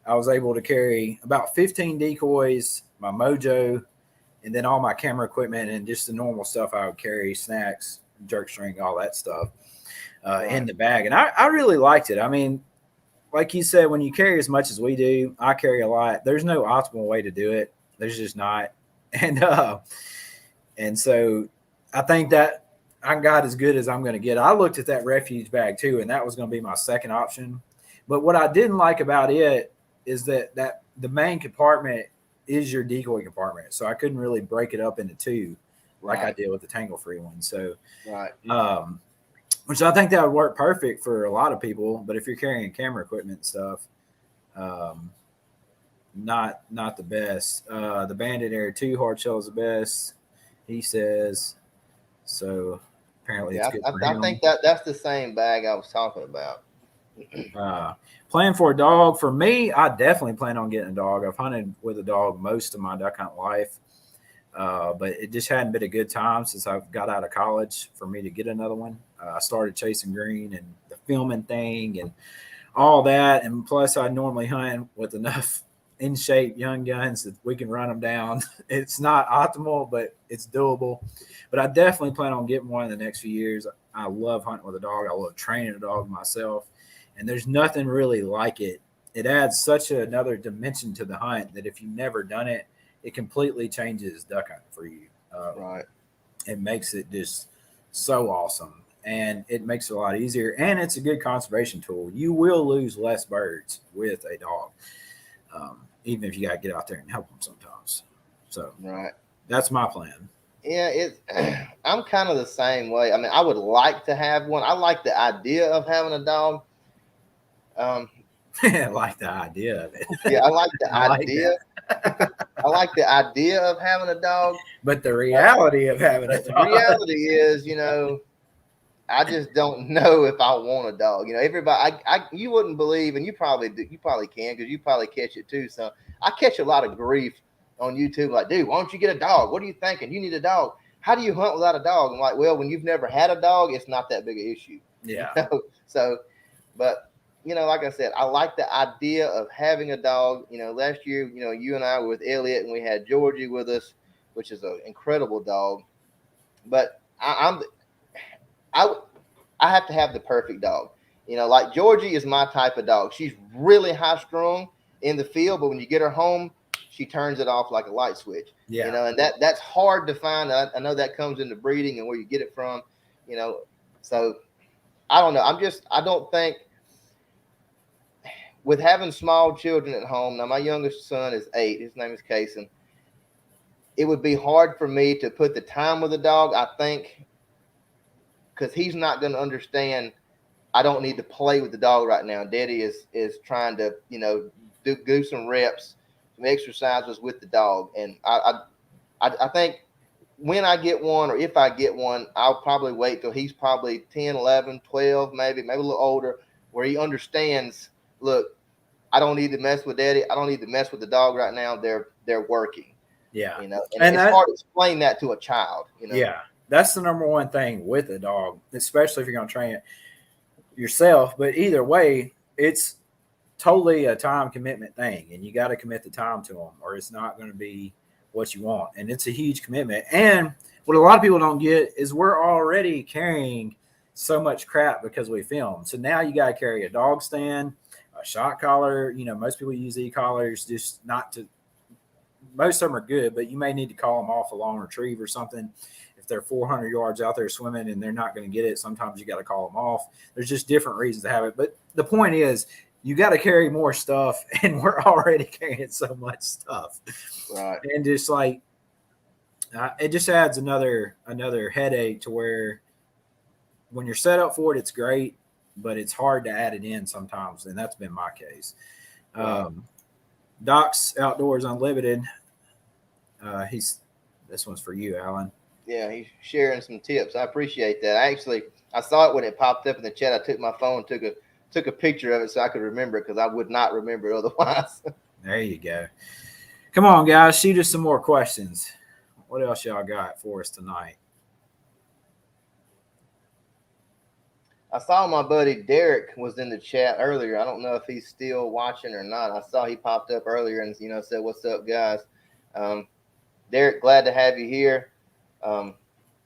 I was able to carry about 15 decoys, my mojo, and then all my camera equipment and just the normal stuff I would carry, snacks, jerk string, all that stuff in the bag. And I really liked it. I mean, like you said, when you carry as much as we do, I carry a lot. There's no optimal way to do it. There's just not. And so I think that I got as good as I'm going to get. I looked at that Refuge bag too, and that was going to be my second option. But what I didn't like about it is that the main compartment is your decoy compartment. So I couldn't really break it up into 2 like I did with the Tangle Free one. So, which I think that would work perfect for a lot of people. But if you're carrying camera equipment and stuff, not the best. The Bandit Air 2 hard shell is the best, he says. So apparently it's good for him. I think that's the same bag I was talking about. Plan for a dog. For me, I definitely plan on getting a dog. I've hunted with a dog most of my duck hunt life, but it just hadn't been a good time since I got out of college for me to get another one. I started chasing green and the filming thing and all that, and plus I normally hunt with enough in shape young guns that we can run them down. It's not optimal, but it's doable. But I definitely plan on getting one in the next few years. I love hunting with a dog. I love training a dog myself. And there's nothing really like it. It adds such another dimension to the hunt that if you've never done it, it completely changes duck hunting for you. It makes it just so awesome. And it makes it a lot easier. And it's a good conservation tool. You will lose less birds with a dog, even if you got to get out there and help them sometimes. So that's my plan. Yeah, I'm kind of the same way. I mean, I would like to have one. I like the idea of having a dog. I like the idea of it. Yeah, I like the idea. I like the idea of having a dog. But the reality of having a dog. The reality is, I just don't know if I want a dog. Everybody, you wouldn't believe, and you probably do, you probably can because you probably catch it too. So I catch a lot of grief on YouTube, like, dude, why don't you get a dog? What are you thinking? You need a dog. How do you hunt without a dog? I'm like, well, when you've never had a dog, it's not that big an issue. Yeah. So, but like I said, I like the idea of having a dog. Last year, you and I were with Elliot and we had Georgie with us. which is an incredible dog. But I have to have the perfect dog. Like Georgie is my type of dog. She's really high strung in the field, but when you get her home, she turns it off like a light switch. Yeah. And that's hard to find. I know that comes into breeding and where you get it from. So I don't know. I don't think with having small children at home. Now my youngest son is 8. His name is Kason. It would be hard for me to put the time with the dog, I think, because he's not going to understand. I don't need to play with the dog right now. Daddy is trying to, do some reps, some exercises with the dog. And I think when I get one, or if I get one, I'll probably wait till he's probably 10, 11, 12, maybe a little older, where he understands, look, I don't need to mess with Daddy. I don't need to mess with the dog right now. They're working. Yeah. And it's hard to explain that to a child. Yeah. That's the number one thing with a dog, especially if you're going to train it yourself. But either way, it's totally a time commitment thing, and you got to commit the time to them, or it's not going to be what you want. And it's a huge commitment. And what a lot of people don't get is we're already carrying so much crap because we film. So now you got to carry a dog stand, a shot collar. Most people use e-collars just not to. Most of them are good, but you may need to call them off a long retrieve or something. If they're 400 yards out there swimming and they're not going to get it, sometimes you got to call them off. There's just different reasons to have it. But the point is, you got to carry more stuff, and we're already carrying so much stuff. Right. And just like, it just adds another headache to where when you're set up for it, it's great, but it's hard to add it in sometimes. And that's been my case. Right. Doc's Outdoors Unlimited. This one's for you, Alan. Yeah, he's sharing some tips. I appreciate that. I saw it when it popped up in the chat. I took my phone, took a picture of it so I could remember it, because I would not remember it otherwise. There you go. Come on, guys, shoot us some more questions. What else y'all got for us tonight? I saw my buddy Derek was in the chat earlier. I don't know if he's still watching or not. I saw he popped up earlier and said, "What's up, guys?" Derek, glad to have you here.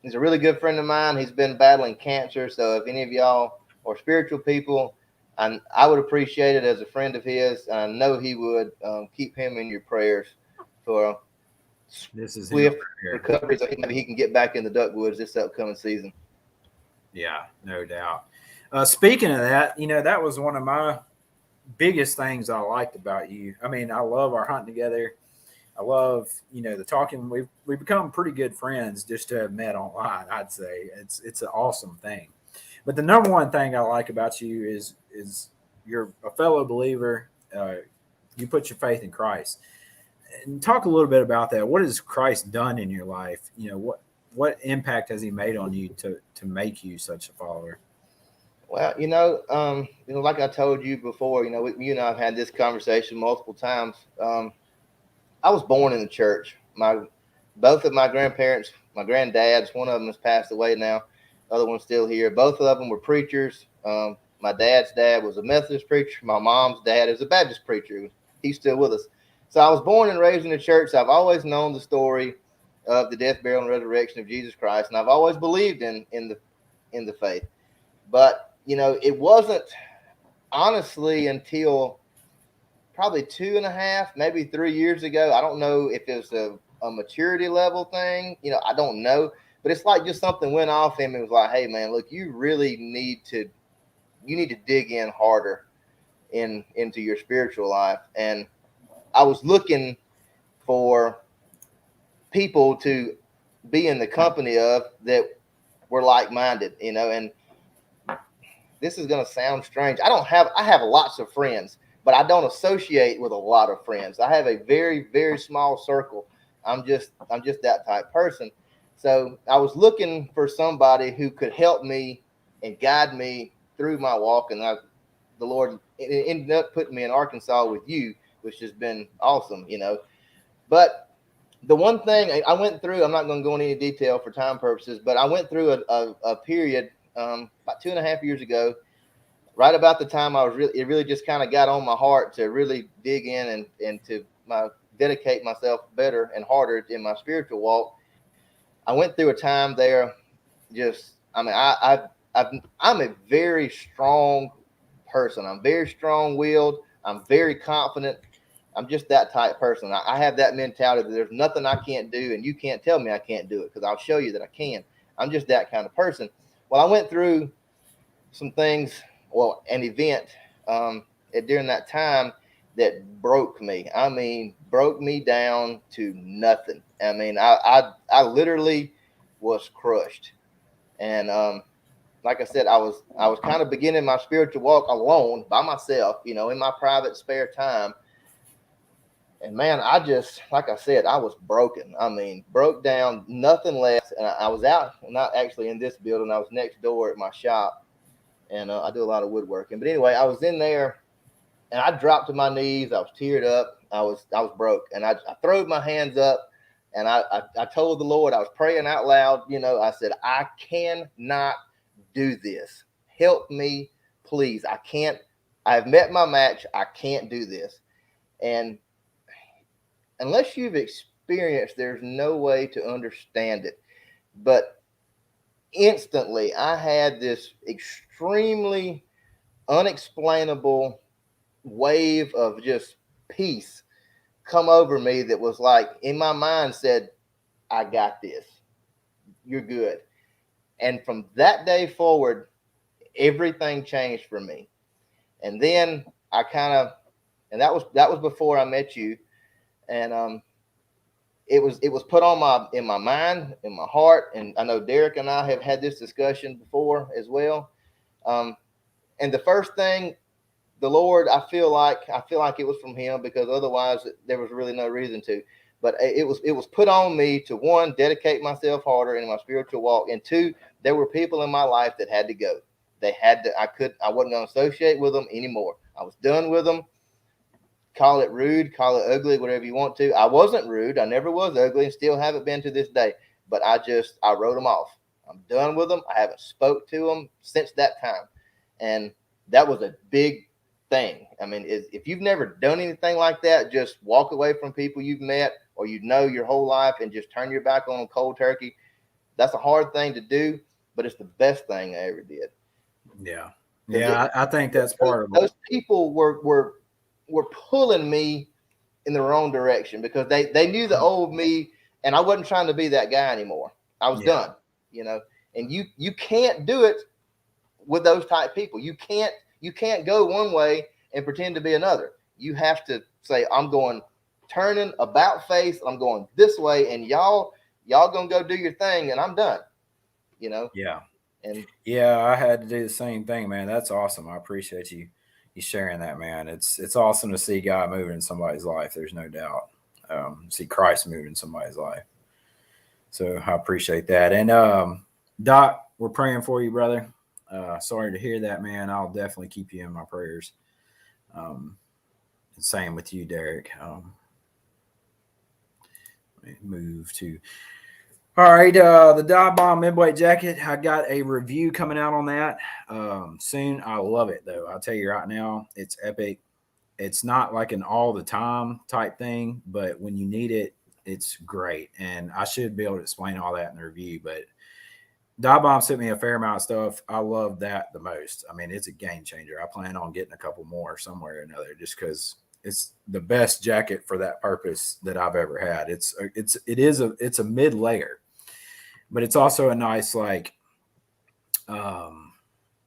He's a really good friend of mine. He's been battling cancer, so if any of y'all are spiritual people, I would appreciate it as a friend of his. I know he would. Keep him in your prayers for swift recovery, so maybe he can get back in the duck woods this upcoming season. Yeah, no doubt. Speaking of that, that was one of my biggest things I liked about you. I mean, I love our hunting together. I love, the talking. We've become pretty good friends just to have met online. I'd say it's an awesome thing. But the number one thing I like about you is you're a fellow believer. You put your faith in Christ. And talk a little bit about that. What has Christ done in your life? What impact has he made on you to make you such a follower? Well, like I told you before, you and I have had this conversation multiple times. I was born in the church. Both of my grandparents, my granddads, one of them has passed away now. The other one's still here. Both of them were preachers. My dad's dad was a Methodist preacher. My mom's dad is a Baptist preacher. He's still with us. So I was born and raised in the church. So I've always known the story of the death, burial, and resurrection of Jesus Christ, and I've always believed in the faith. But it wasn't honestly until probably 2.5, maybe 3 years ago. I don't know if it was a maturity level thing. I don't know, but it's like just something went off him and was like, "Hey, man, look, you really need to dig in harder into your spiritual life." And I was looking for people to be in the company of that were like-minded, and this is going to sound strange. I have lots of friends, but I don't associate with a lot of friends. I have a very, very small circle. I'm just that type person. So I was looking for somebody who could help me and guide me through my walk. And the Lord ended up putting me in Arkansas with you, which has been awesome, But the one thing I went through, I'm not going to go into any detail for time purposes, but I went through a period about 2.5 years ago, right about the time it really just kind of got on my heart to really dig in and into my dedicate myself better and harder in my spiritual walk. I went through a time there. I'm a very strong person. I'm very strong-willed. I'm very confident. I'm just that type person. I have that mentality that there's nothing I can't do, and you can't tell me I can't do it because I'll show you that I can. I'm just that kind of person. Well, I went through some things, an event during that time that broke me. I mean, broke me down to nothing. I mean, I literally was crushed. And like I said, I was kind of beginning my spiritual walk alone by myself, in my private spare time. And man, like I said, I was broken. I mean, broke down, nothing left. And I was out, not actually in this building. I was next door at my shop, and I do a lot of woodworking. But anyway, I was in there, and I dropped to my knees. I was teared up. I was broke, and I threw my hands up, and I told the Lord, I was praying out loud. I said, I cannot do this. Help me, please. I can't. I've met my match. I can't do this. And unless you've experienced, there's no way to understand it. But instantly, I had this extremely unexplainable wave of just peace come over me that was like, in my mind, said, I got this. You're good. And from that day forward, everything changed for me. And then and that was before I met you. And it was put on in my mind, in my heart. And I know Derek and I have had this discussion before as well. And the first thing, the Lord, I feel like it was from him, because otherwise there was really no reason to. But it was put on me to, one, dedicate myself harder in my spiritual walk, and two, there were people in my life that had to go. They had to. I wasn't going to associate with them anymore. I was done with them. Call it rude, call it ugly, whatever you want to. I wasn't rude. I never was ugly, and still haven't been to this day. But I wrote them off. I'm done with them. I haven't spoke to them since that time, and that was a big thing. I mean, if you've never done anything like that, just walk away from people you've met or your whole life and just turn your back on them cold turkey. That's a hard thing to do, but it's the best thing I ever did. Yeah. I think that's part of it. Those people were pulling me in the wrong direction, because they knew the old me, and I wasn't trying to be that guy anymore. I was done, and you can't do it with those type people. You can't go one way and pretend to be another. You have to say, I'm going turning about face. I'm going this way, and y'all gonna go do your thing, and I'm done. Yeah. And I had to do the same thing, man. That's awesome. I appreciate you sharing that, man. It's awesome to see God moving in somebody's life. There's no doubt. See Christ moving in somebody's life. So I appreciate that. And Doc, we're praying for you, brother. Sorry to hear that, man. I'll definitely keep you in my prayers. Same with you, Derek. Move to. All right, the Dive Bomb midweight jacket. I got a review coming out on that soon. I love it, though. I'll tell you right now, it's epic. It's not like an all the time type thing, but when you need it, it's great. And I should be able to explain all that in the review, but Dive Bomb sent me a fair amount of stuff. I love that the most. I mean, it's a game changer. I plan on getting a couple more somewhere or another, just because it's the best jacket for that purpose that I've ever had. It's a mid layer, but it's also a nice, like,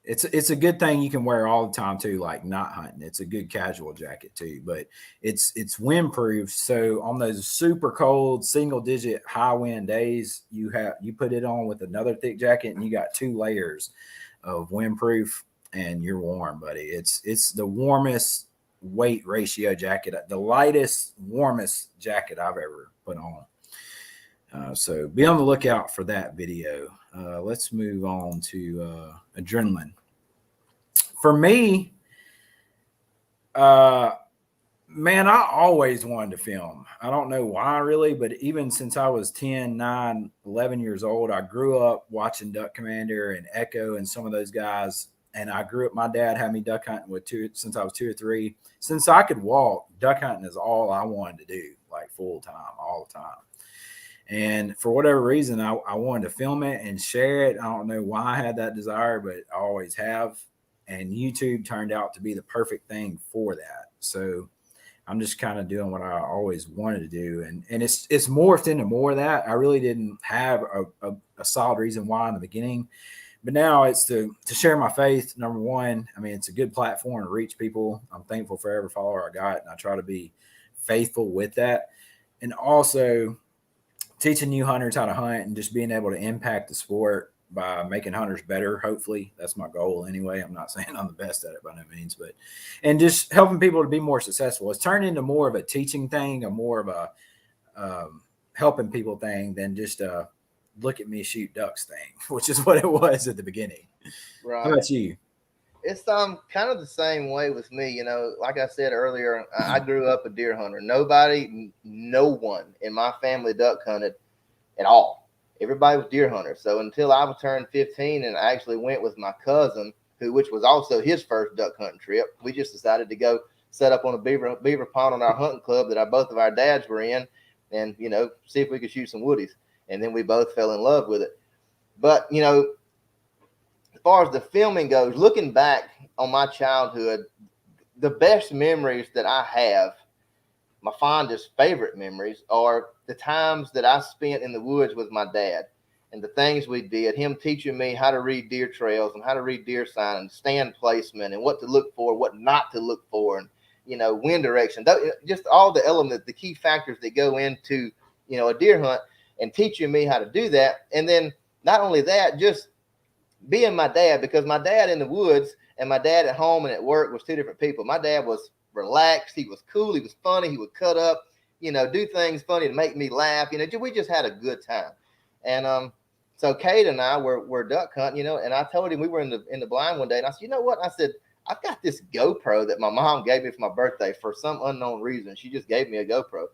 it's a good thing you can wear all the time too, like not hunting. It's a good casual jacket too, but it's windproof. So on those super cold single digit high wind days, you put it on with another thick jacket, and you got 2 layers of windproof, and you're warm, buddy. It's the warmest weight ratio jacket, the lightest, warmest jacket I've ever put on. So be on the lookout for that video. Let's move on to adrenaline. For me, man, I always wanted to film. I don't know why, really, but even since I was 10, 9, 11 years old, I grew up watching Duck Commander and Echo and some of those guys and I grew up. My dad had me duck hunting since I was 2 or 3. Since I could walk, duck hunting is all I wanted to do, like full time, all the time. And for whatever reason, I wanted to film it and share it. I don't know why I had that desire, but I always have. And YouTube turned out to be the perfect thing for that. So I'm just kind of doing what I always wanted to do. And it's morphed into more of that. I really didn't have a solid reason why in the beginning. But now it's to share my faith. Number one, I mean, it's a good platform to reach people. I'm thankful for every follower I got, and I try to be faithful with that. And also teaching new hunters how to hunt and just being able to impact the sport by making hunters better. Hopefully that's my goal anyway. I'm not saying I'm the best at it by no means, and just helping people to be more successful. It's turned into more of a teaching thing, or more of a helping people thing than just look at me shoot ducks thing, which is what it was at the beginning. Right. How about you? It's kind of the same way with me. You know, like I said earlier, I grew up a deer hunter. No one in my family duck hunted at all. Everybody was deer hunters. So until I turned 15 and I actually went with my cousin, which was also his first duck hunting trip, we just decided to go set up on a beaver pond on our hunting club that both of our dads were in, and see if we could shoot some woodies. And then we both fell in love with it. But as far as the filming goes, looking back on my childhood, the best memories that I have, my fondest favorite memories, are the times that I spent in the woods with my dad and the things we did, him teaching me how to read deer trails and how to read deer sign and stand placement and what to look for, what not to look for, and, wind direction, just all the elements, the key factors that go into, a deer hunt, and teaching me how to do that. And then not only that, just being my dad, because my dad in the woods and my dad at home and at work was two different people. My dad was relaxed. He was cool. He was funny. He would cut up, do things funny to make me laugh. We just had a good time. And so Kate and I were duck hunting, and I told him, we were in the blind one day, and I said, you know what? I said, I've got this GoPro that my mom gave me for my birthday for some unknown reason. She just gave me a GoPro.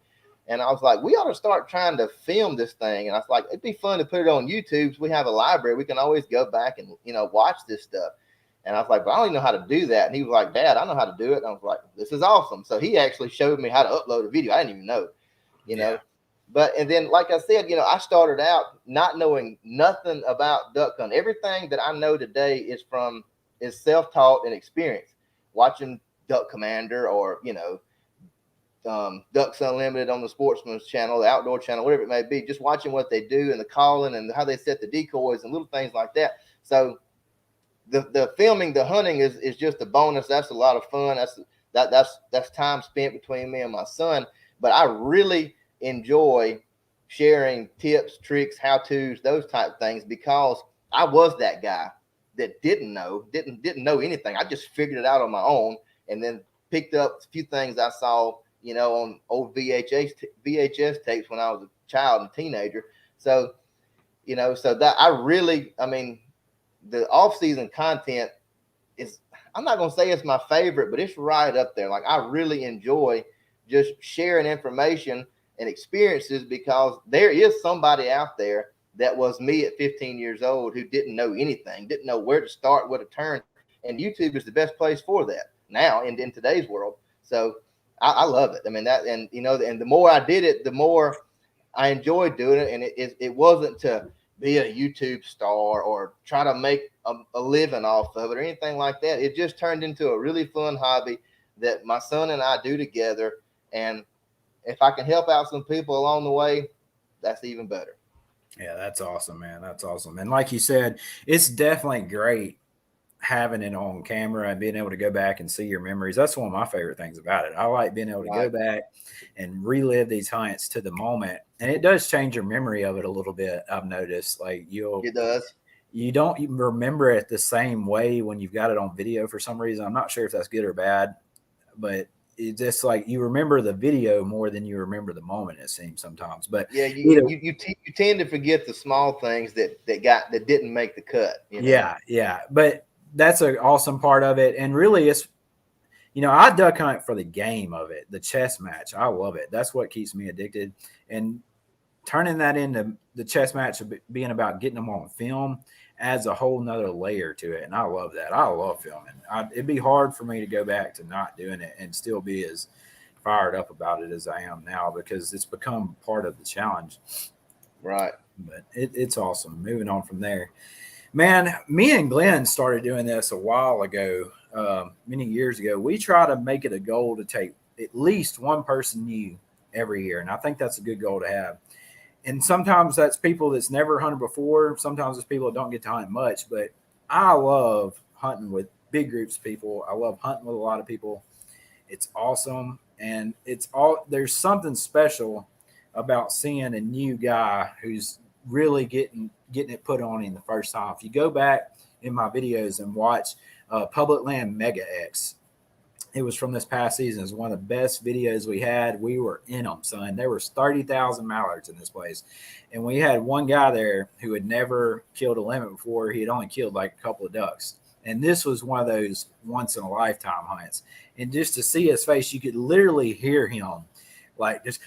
And I was like, we ought to start trying to film this thing. And I was like, it'd be fun to put it on YouTube. So we have a library. We can always go back and, watch this stuff. And I was like, but I don't even know how to do that. And he was like, Dad, I know how to do it. And I was like, this is awesome. So he actually showed me how to upload a video. I didn't even know, know. But, and then, like I said, I started out not knowing nothing about duck hunting. Everything that I know today is self-taught and experience. Watching Duck Commander or, Ducks Unlimited on the Sportsman's channel, the Outdoor channel, whatever it may be, just watching what they do and the calling and how they set the decoys and little things like that. So the filming, the hunting is just a bonus. That's a lot of fun. That's time spent between me and my son. But I really enjoy sharing tips, tricks, how-tos, those type of things, because I was that guy that didn't know anything. I just figured it out on my own, and then picked up a few things I saw, on old VHS tapes when I was a child and teenager. So, so that the off-season content is, I'm not going to say it's my favorite, but it's right up there. Like, I really enjoy just sharing information and experiences, because there is somebody out there that was me at 15 years old who didn't know anything, didn't know where to start, where to turn. And YouTube is the best place for that now in today's world. So I love it. I mean, that, and, and the more I did it, the more I enjoyed doing it. And it wasn't to be a YouTube star or try to make a living off of it or anything like that. It just turned into a really fun hobby that my son and I do together. And if I can help out some people along the way, that's even better. Yeah, that's awesome, man. That's awesome. And like you said, it's definitely great having it on camera and being able to go back and see your memories. That's one of my favorite things about it. I like being able to go back and relive these hunts to the moment. And it does change your memory of it a little bit. I've noticed, like, it does. You don't even remember it the same way when you've got it on video for some reason. I'm not sure if that's good or bad, but it's just like you remember the video more than you remember the moment, it seems sometimes. But yeah, you tend to forget the small things that didn't make the cut. Yeah. But that's an awesome part of it. And really, it's, I duck hunt for the game of it, the chess match. I love it. That's what keeps me addicted. And turning that into the chess match being about getting them on film adds a whole nother layer to it. And I love that. I love filming. It'd be hard for me to go back to not doing it and still be as fired up about it as I am now, because it's become part of the challenge. Right. But it's awesome. Moving on from there, man, me and Glenn started doing this a while ago, many years ago. We try to make it a goal to take at least one person new every year. And I think that's a good goal to have. And sometimes that's people that's never hunted before. Sometimes it's people that don't get to hunt much. But I love hunting with big groups of people. I love hunting with a lot of people. It's awesome. And there's something special about seeing a new guy who's really getting it put on him the first time. If you go back in my videos and watch Public Land Mega X, it was from this past season. It's one of the best videos we had. We were in them, son. There was 30,000 mallards in this place. And we had one guy there who had never killed a limit before. He had only killed like a couple of ducks. And this was one of those once in a lifetime hunts. And just to see his face, you could literally hear him like just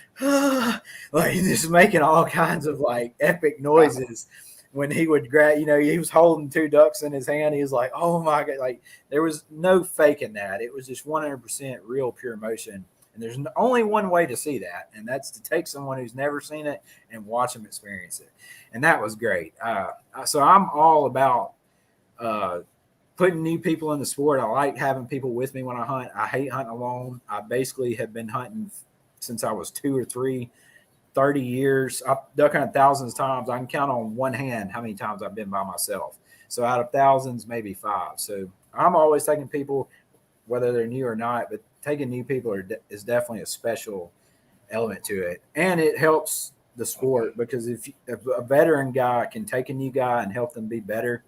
like just making all kinds of like epic noises when he would grab, he was holding 2 ducks in his hand. He was like, oh my God. Like there was no faking that. It was just 100% real pure emotion. And there's only one way to see that. And that's to take someone who's never seen it and watch them experience it. And that was great. So I'm all about putting new people in the sport. I like having people with me when I hunt. I hate hunting alone. I basically have been hunting since I was 2 or 3, 30 years. I've duck hunted thousands of times. I can count on one hand how many times I've been by myself. So out of thousands, maybe 5. So I'm always taking people, whether they're new or not, but taking new people is definitely a special element to it. And it helps the sport, because if a veteran guy can take a new guy and help them be better,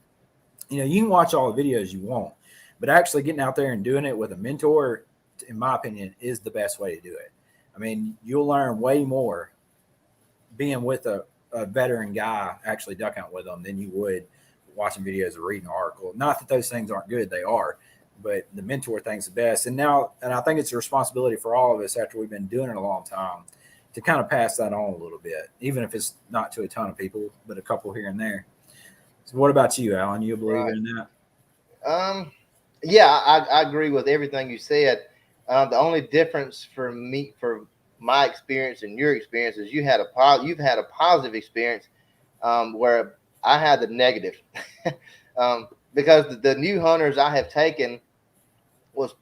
you can watch all the videos you want, but actually getting out there and doing it with a mentor, in my opinion, is the best way to do it. I mean, you'll learn way more being with a veteran guy, actually duck hunt with them, than you would watching videos or reading an article. Not that those things aren't good, they are, but the mentor thing's the best. And I think it's a responsibility for all of us after we've been doing it a long time to kind of pass that on a little bit, even if it's not to a ton of people, but a couple here and there. So what about you, Alan? You a believer in that? Yeah, I agree with everything you said. The only difference for my experience and your experience is you've had a positive experience, where I had the negative, because the new hunters I have taken was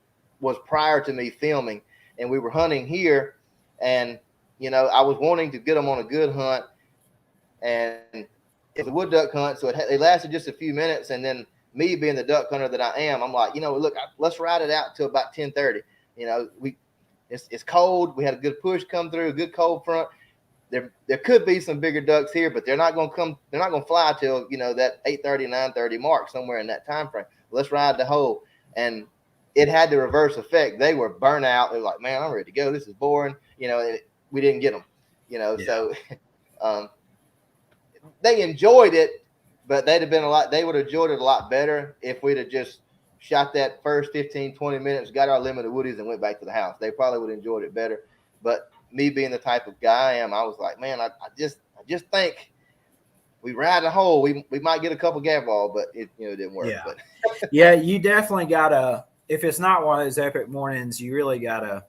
prior to me filming, and we were hunting here, and I was wanting to get them on a good hunt, and it's a wood duck hunt, so it lasted just a few minutes, and then me being the duck hunter that I am, I'm like, look, let's ride it out till about 10:30. It's cold. We had a good push come through, a good cold front. There could be some bigger ducks here, but they're not going to come. They're not going to fly till that 8:30, 9:30 mark, somewhere in that time frame. Let's ride the hole, and it had the reverse effect. They were burnt out. They were like, man, I'm ready to go. This is boring. We didn't get them. Yeah. So they enjoyed it, but they would have enjoyed it a lot better if we'd have just shot that first 15, 20 minutes, got our limit of woodies, and went back to the house. They probably would have enjoyed it better. But me being the type of guy I am, I was like, man, I just think we ride the hole. We might get a couple gav ball, but it didn't work. Yeah. But Yeah, you definitely gotta, if it's not one of those epic mornings, you really gotta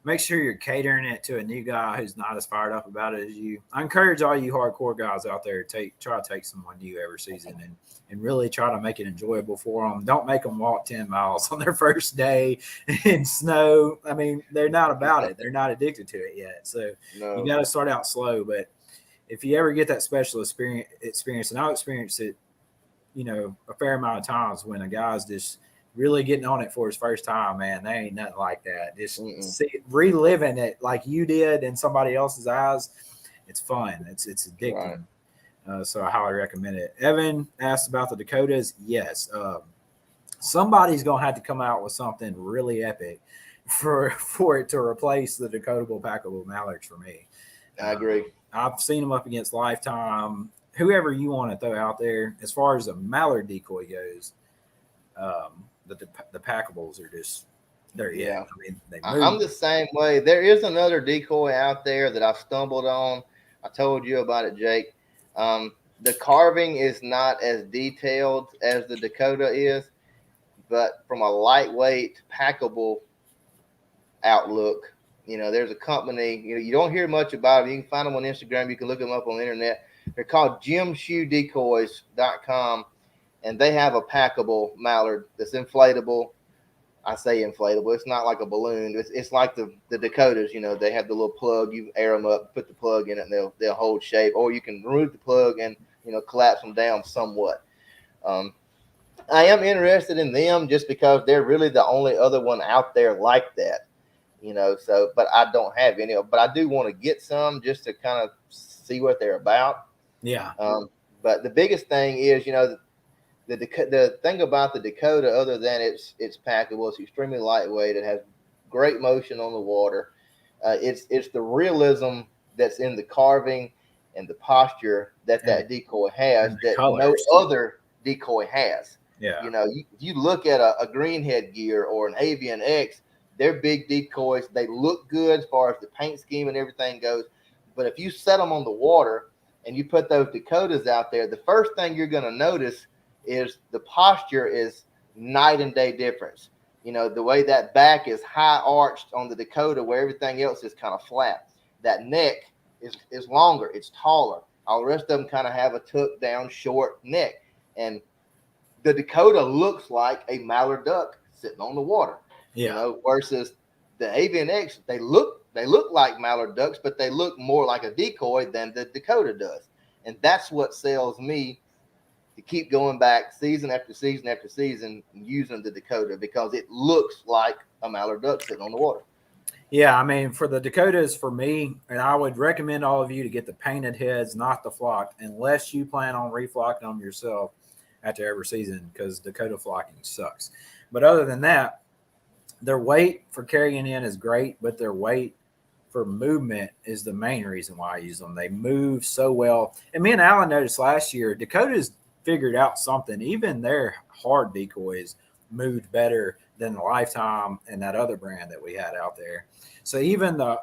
make sure you're catering it to a new guy who's not as fired up about it as you. I encourage all you hardcore guys out there to try to take someone new every season and really try to make it enjoyable for them. Don't make them walk 10 miles on their first day in snow. I mean, they're not about it. They're not addicted to it yet. So you got to start out slow. But if you ever get that special experience, and I'll experience it, a fair amount of times when a guy's just really getting on it for his first time, man, there ain't nothing like that. Just reliving it like you did in somebody else's eyes. It's fun. It's addicting. Right. So I highly recommend it. Evan asked about the Dakotas. Yes. Somebody's going to have to come out with something really epic for it to replace the Dakotable packable mallards for me. I agree. I've seen them up against Lifetime, whoever you want to throw out there. As far as a mallard decoy goes, the packables are just there. Yeah. I mean, I'm the same way. There is another decoy out there that I stumbled on. I told you about it, Jake. The carving is not as detailed as the Dakota is, but from a lightweight, packable outlook, there's a company, you don't hear much about them. You can find them on Instagram. You can look them up on the internet. They're called gymshoedecoys.com, and they have a packable mallard that's inflatable. I say inflatable. It's not like a balloon. It's like the Dakotas. They have the little plug. You air them up, put the plug in it, and they'll hold shape. Or you can remove the plug and collapse them down somewhat. I am interested in them just because they're really the only other one out there like that. So, but I don't have any. But I do want to get some just to kind of see what they're about. Yeah. But the biggest thing is, the thing about the Dakota, other than it's packable, it's extremely lightweight. It has great motion on the water. It's the realism that's in the carving and the posture that decoy has that no other decoy has. Yeah. You look at a greenhead gear or an Avian X, they're big decoys. They look good as far as the paint scheme and everything goes. But if you set them on the water and you put those Dakotas out there, the first thing you're going to notice is the posture is night and day difference. The way that back is high arched on the Dakota where everything else is kind of flat. That neck is longer. It's taller. All the rest of them kind of have a tucked down short neck. And the Dakota looks like a mallard duck sitting on the water. Yeah. Versus the Avian X, they look like mallard ducks, but they look more like a decoy than the Dakota does. And that's what sells me to keep going back season after season after season using the Dakota, because it looks like a mallard duck sitting on the water. Yeah, I mean, for the Dakotas, for me, and I would recommend all of you to get the painted heads, not the flocked, unless you plan on reflocking them yourself after every season, because Dakota flocking sucks. But other than that, their weight for carrying in is great, but their weight for movement is the main reason why I use them. They move so well. And me and Alan noticed last year, Dakota's figured out something. Even their hard decoys moved better than the Lifetime and that other brand that we had out there. So even the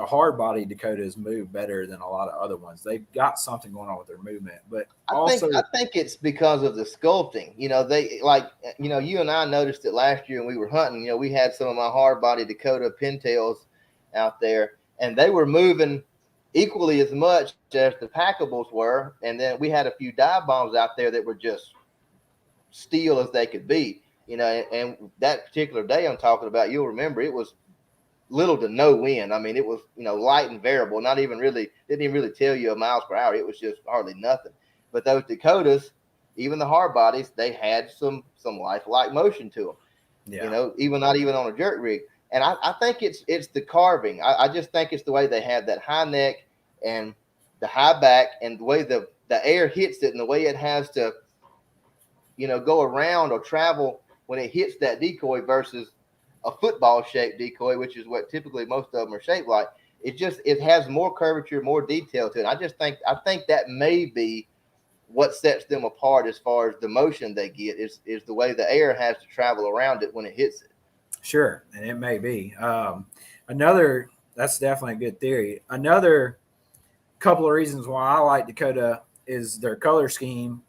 hard body Dakotas move better than a lot of other ones. They've got something going on with their movement. But I think it's because of the sculpting. They you and I noticed it last year when we were hunting. We had some of my hard body Dakota pintails out there, and they were moving equally as much as the packables were. And then we had a few dive bombs out there that were just steel as they could be. And that particular day I'm talking about, you'll remember it was little to no wind. I mean, it was, light and variable, didn't even really tell you miles per hour. It was just hardly nothing. But those Dakotas, even the hard bodies, they had some lifelike motion to them. Yeah. Even not even on a jerk rig. And I think it's the carving. I just think it's the way they have that high neck and the high back, and the way the air hits it, and the way it has to, go around or travel when it hits that decoy versus a football shaped decoy, which is what typically most of them are shaped like. It has more curvature, more detail to it. I think that may be what sets them apart as far as the motion they get is the way the air has to travel around it when it hits it. Sure, and it may be. That's definitely a good theory. Another couple of reasons why I like Dakota is their color scheme,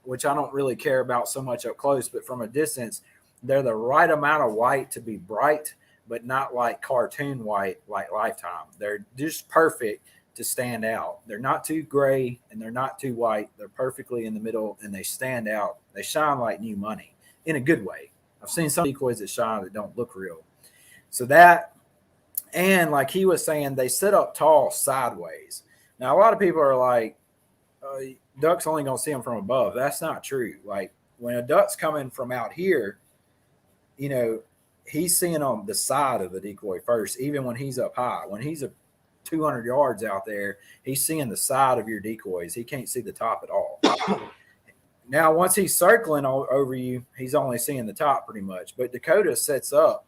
which I don't really care about so much up close, but from a distance, they're the right amount of white to be bright, but not like cartoon white like Lifetime. They're just perfect to stand out. They're not too gray and they're not too white. They're perfectly in the middle, and they stand out. They shine like new money in a good way. I've seen some decoys that shine that don't look real. So that, and like he was saying, they sit up tall sideways. Now, a lot of people are like, duck's only going to see them from above. That's not true. Like when a duck's coming from out here, he's seeing on the side of the decoy first, even when he's up high. When he's 200 yards out there, he's seeing the side of your decoys. He can't see the top at all. Now, once he's circling over you, he's only seeing the top pretty much. But Dakota sets up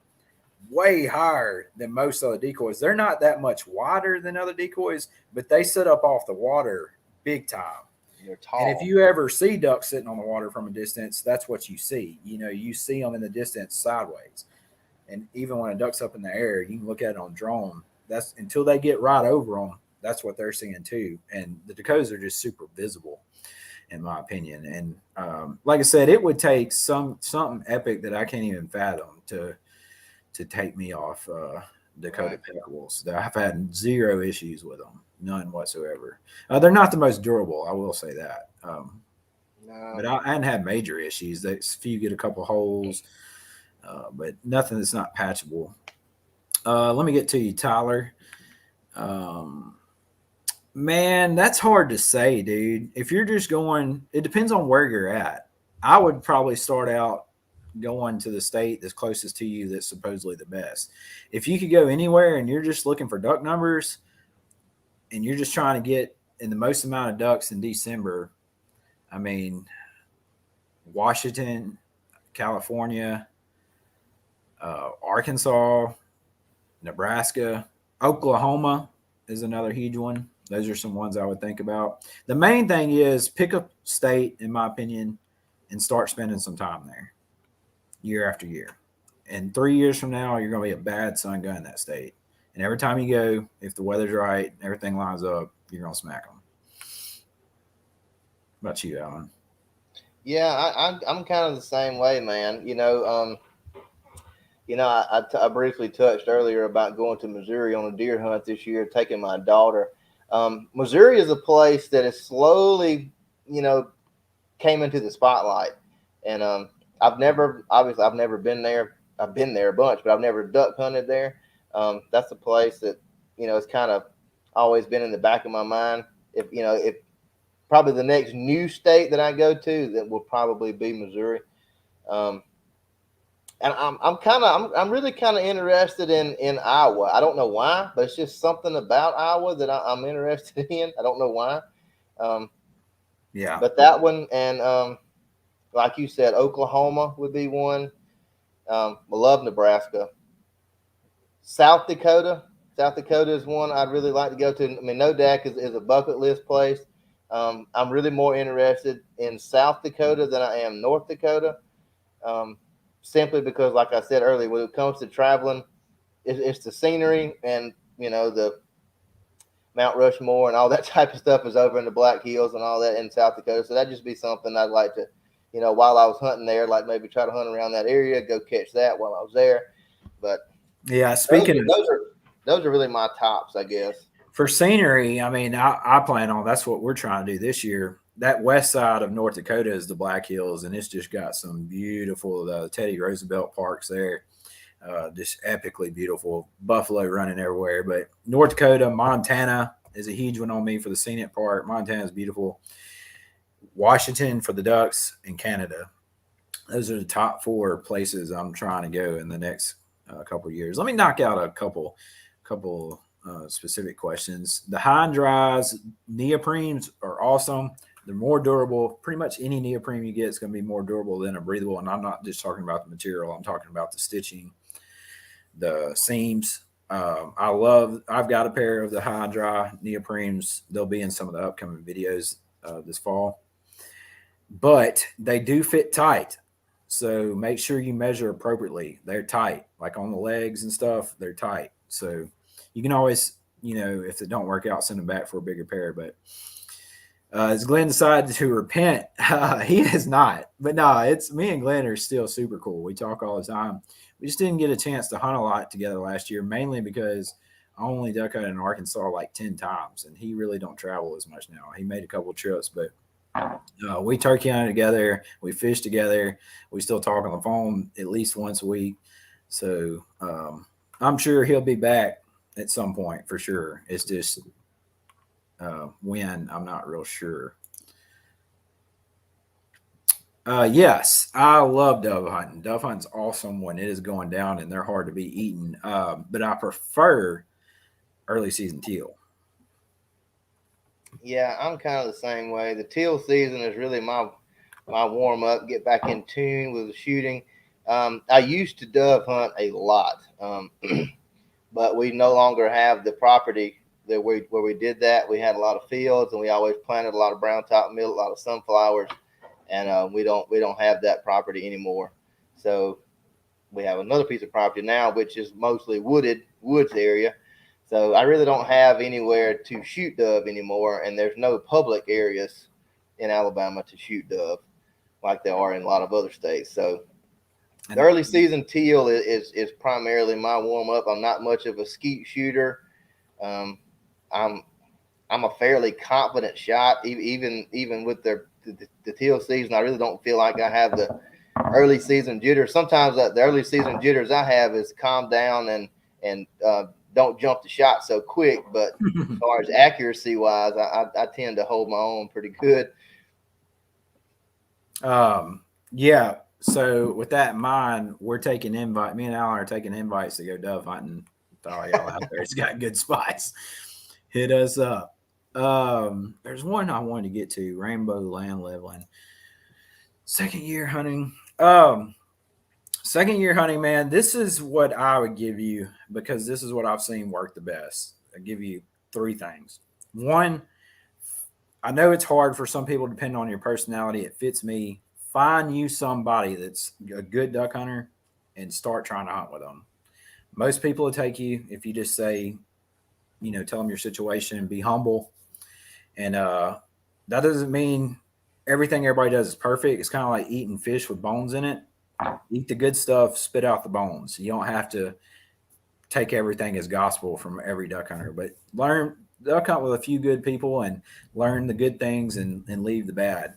way higher than most other decoys. They're not that much wider than other decoys, but they sit up off the water big time. They're tall. And if you ever see ducks sitting on the water from a distance, that's what you see. You see them in the distance sideways. And even when a duck's up in the air, you can look at it on drone. That's until they get right over them. that's what they're seeing too. And the Dakotas are just super visible, in my opinion. And like I said, it would take something epic that I can't even fathom to take me off Dakota Right. Peckerwolves. I've had zero issues with them, none whatsoever. They're not the most durable, I will say that. No. But I hadn't had major issues. A few get a couple holes, but nothing that's not patchable. Let me get to you, Tyler. Um, Man, that's hard to say, dude. If you're just going, it depends on where you're at. I would probably start out going to the state that's closest to you that's supposedly the best. If you could go anywhere and you're just looking for duck numbers and you're just trying to get in the most amount of ducks in December, I mean, Washington, California, Arkansas, Nebraska, Oklahoma is another huge one. Those are some ones I would think about. The main thing is pick a state, in my opinion, and start spending some time there year after year. And 3 years from now, you're going to be a bad son gun in that state. And every time you go, if the weather's right, everything lines up, you're going to smack them. What about you, Alan? Yeah, I'm kind of the same way, man. I briefly touched earlier about going to Missouri on a deer hunt this year, taking my daughter. Missouri is a place that is slowly, you know, came into the spotlight, and I've never been there. I've been there a bunch, but I've never duck hunted there. That's a place that it's kind of always been in the back of my mind. If probably the next new state that I go to, that will probably be Missouri. Um, and I'm really kind of interested in Iowa. I don't know why, but it's just something about Iowa that I'm interested in. I don't know why. Um, Yeah. but that one, and like you said, Oklahoma would be one. I love Nebraska. South Dakota. South Dakota is one I'd really like to go to. I mean, Nodak is a bucket list place. I'm really more interested in South Dakota than I am North Dakota, simply because, like I said earlier, when it comes to traveling, it's the scenery, and the Mount Rushmore and all that type of stuff is over in the Black Hills and all that in South Dakota. So that'd just be something I'd like to, while I was hunting there, like maybe try to hunt around that area, go catch that while I was there. But Yeah. those Speaking are of those are those are really my tops, I guess. for scenery, I mean, I plan on that's what we're trying to do this year. That west side of North Dakota is the Black Hills, and it's just got some beautiful Teddy Roosevelt parks there. Just epically beautiful buffalo running everywhere. But North Dakota, Montana is a huge one on me for the scenic part. Montana is beautiful. Washington for the ducks, and Canada. Those are the top four places I'm trying to go in the next couple of years. Let me knock out a couple specific questions. The high and dries neoprenes are awesome. They're more durable. Pretty much any neoprene you get is going to be more durable than a breathable. And I'm not just talking about the material. I'm talking about the stitching, the seams. I've got a pair of the high and dry neoprenes. They'll be in some of the upcoming videos this fall. But they do fit tight. So make sure you measure appropriately. They're tight, like on the legs and stuff, they're tight. So you can always, if it don't work out, send them back for a bigger pair. But has Glenn decided to repent? He has not. But no, it's me and Glenn are still super cool. We talk all the time. We just didn't get a chance to hunt a lot together last year, mainly because I only duck hunted in Arkansas like 10 times, and he really don't travel as much now. He made a couple trips, but we turkey hunted together. We fished together. We still talk on the phone at least once a week. So I'm sure he'll be back at some point for sure. It's just when I'm not real sure. Yes, I love dove hunting. Dove hunting's awesome when it is going down and they're hard to be eaten. But I prefer early season teal. Yeah, I'm kind of the same way. The teal season is really my warm up, get back in tune with the shooting. I used to dove hunt a lot, but we no longer have the property where we did that. We had a lot of fields, and we always planted a lot of brown top millet, a lot of sunflowers, and we don't have that property anymore. So we have another piece of property now, which is mostly woods area. So I really don't have anywhere to shoot dove anymore, and there's no public areas in Alabama to shoot dove like there are in a lot of other states. So the And early season teal is primarily my warm up. I'm not much of a skeet shooter. Um, I'm I'm a fairly confident shot, even with the teal season. I really don't feel like I have the early season jitters. Sometimes the early season jitters I have is calm down and don't jump the shot so quick. But as far as accuracy wise, I tend to hold my own pretty good. Yeah. So with that in mind, we're taking invite. Me and Alan are taking invites to go dove hunting. To all y'all out there, it's got good spots. Hit us up. There's one I wanted to get to. Rainbow land leveling. Second year hunting. Second year hunting, man. This is what I would give you because this is what I've seen work the best. I give you three things. One, I know it's hard for some people, depending on your personality. It fits me. Find you somebody that's a good duck hunter and start trying to hunt with them. Most people will take you if you just say, tell them your situation and be humble. And that doesn't mean everything everybody does is perfect. It's kind of like eating fish with bones in it. Eat the good stuff, spit out the bones. You don't have to take everything as gospel from every duck hunter, but learn duck hunt with a few good people and learn the good things and leave the bad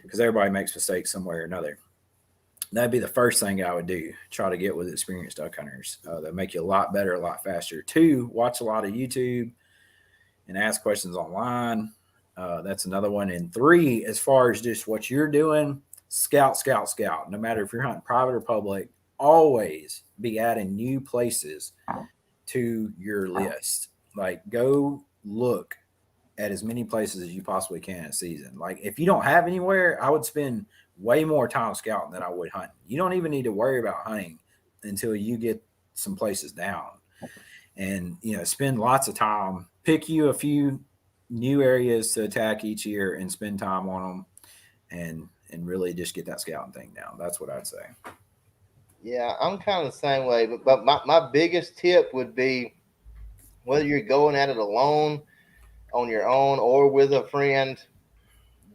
because everybody makes mistakes some way or another. That'd be the first thing I would do. Try to get with experienced duck hunters. That make you a lot better, a lot faster. Two, watch a lot of YouTube and ask questions online. That's another one. And three, as far as just what you're doing, scout, scout, scout. No matter if you're hunting private or public, always be adding new places to your list. Like go look at as many places as you possibly can in season. Like if you don't have anywhere, I would spend way more time scouting than I would hunting. You don't even need to worry about hunting until you get some places down. And spend lots of time. Pick you a few new areas to attack each year and spend time on them and really just get that scouting thing down. That's what I'd say. Yeah, I'm kind of the same way. But my biggest tip would be whether you're going at it alone, on your own, or with a friend,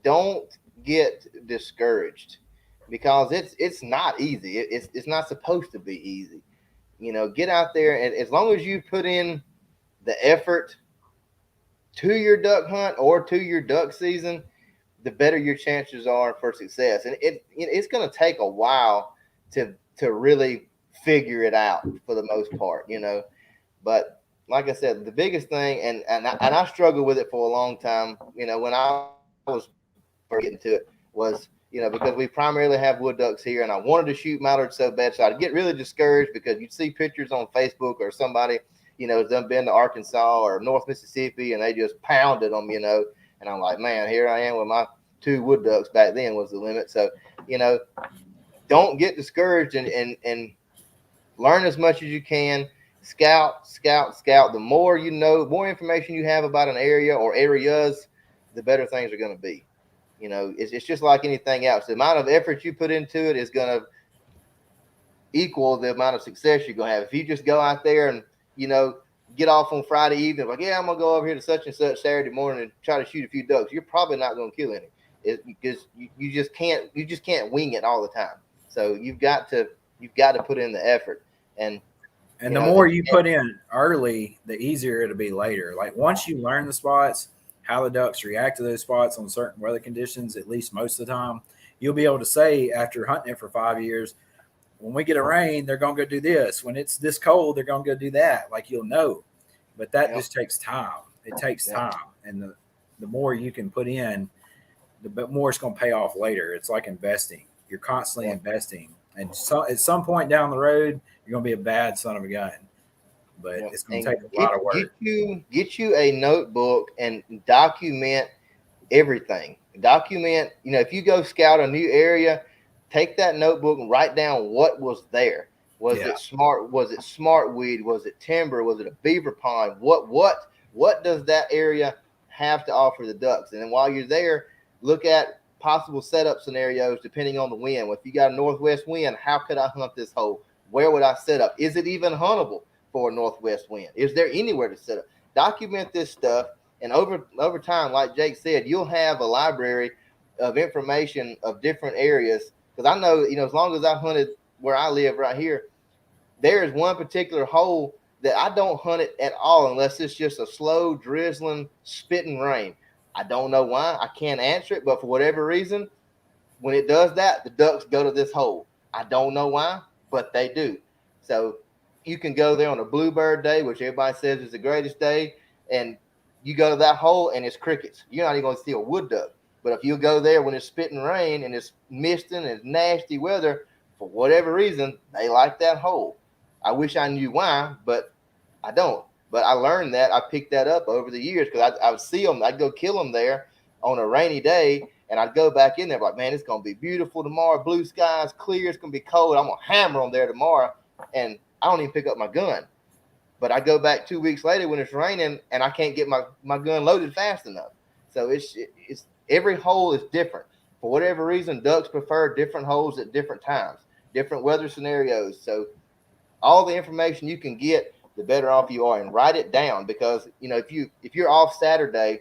don't get discouraged because it's not easy. It's not supposed to be easy. Get out there, and as long as you put in the effort to your duck hunt or to your duck season, the better your chances are for success. And it's going to take a while to really figure it out for the most part, But like I said, the biggest thing, and I struggled with it for a long time, when I was first getting to it, was because we primarily have wood ducks here, and I wanted to shoot mallards so bad, so I'd get really discouraged because you'd see pictures on Facebook or somebody has done been to Arkansas or North Mississippi, and they just pounded them, and I'm like, man, here I am with my 2 wood ducks. Back then was the limit. So don't get discouraged and learn as much as you can. Scout. The more you know, the more information you have about an area or areas, the better things are going to be. It's just like anything else. The amount of effort you put into it is going to equal the amount of success you're going to have. If you just go out there and, get off on Friday evening, like, yeah, I'm going to go over here to such and such Saturday morning and try to shoot a few ducks, you're probably not going to kill any. Because you just can't wing it all the time. So you've got to put in the effort. And the more you put in early, the easier it'll be later. Like once you learn the spots, how the ducks react to those spots on certain weather conditions, at least most of the time, you'll be able to say after hunting it for 5 years, when we get a rain, they're going to go do this. When it's this cold, they're going to go do that. Like you'll know. But that just takes time. It takes time. And the more you can put in, the more it's going to pay off later. It's like investing. You're constantly investing. And so at some point down the road, you're going to be a bad son of a gun. But it's going to take a lot of work. Get you a notebook and document everything. Document, if you go scout a new area, take that notebook and write down what was there. Was it smartweed? Was it timber? Was it a beaver pond? What does that area have to offer the ducks? And then while you're there, look at possible setup scenarios depending on the wind. If you got a northwest wind, how could I hunt this hole? Where would I set up? Is it even huntable? for a northwest wind? Is there anywhere to set up? Document this stuff, and over time, like Jake said, you'll have a library of information of different areas. Because I know, as long as I've hunted where I live right here, there is one particular hole that I don't hunt it at all unless it's just a slow, drizzling, spitting rain. I don't know why. I can't answer it, but for whatever reason, when it does that, the ducks go to this hole. I don't know why, but they do. So you can go there on a bluebird day, which everybody says is the greatest day, and you go to that hole and it's crickets. You're not even going to see a wood duck. But if you go there when it's spitting rain and it's misting and it's nasty weather, for whatever reason, they like that hole. I wish I knew why, but I don't. But I learned that. I picked that up over the years because I would see them. I'd go kill them there on a rainy day, and I'd go back in there like, man, it's going to be beautiful tomorrow. Blue skies, clear. It's going to be cold. I'm going to hammer them there tomorrow. And I don't even pick up my gun. But I go back 2 weeks later when it's raining, and I can't get my gun loaded fast enough. So it's every hole is different. For whatever reason, ducks prefer different holes at different times, different weather scenarios. So all the information you can get, the better off you are, and write it down, because if you're off Saturday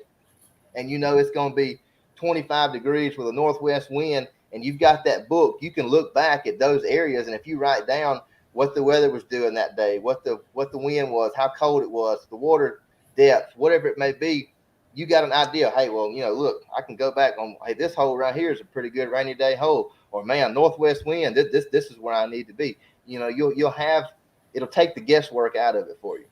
and it's going to be 25 degrees with a northwest wind and you've got that book, you can look back at those areas, and if you write down what the weather was doing that day, what the wind was, how cold it was, the water depth, whatever it may be, you got an idea. Hey, well, look, I can go back on, hey, this hole right here is a pretty good rainy day hole, or man, northwest wind, this is where I need to be. You'll have, it'll take the guesswork out of it for you.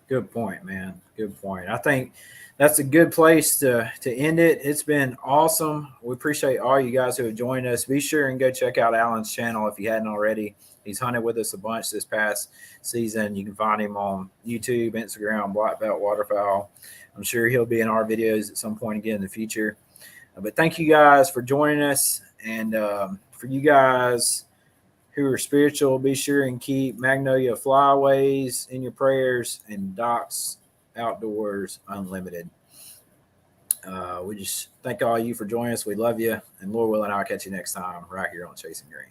Good point, man. Good point. I think that's a good place to end it. It's been awesome. We appreciate all you guys who have joined us. Be sure and go check out Alan's channel if you hadn't already. He's hunted with us a bunch this past season. You can find him on YouTube, Instagram, BlackBelt Waterfowl. I'm sure he'll be in our videos at some point again in the future. But thank you guys for joining us. And for you guys who are spiritual, be sure and keep Magnolia Flyways in your prayers and Doc's Outdoors Unlimited. We just thank all you for joining us. We love you. And Lord willing, I'll catch you next time right here on Chasing Green.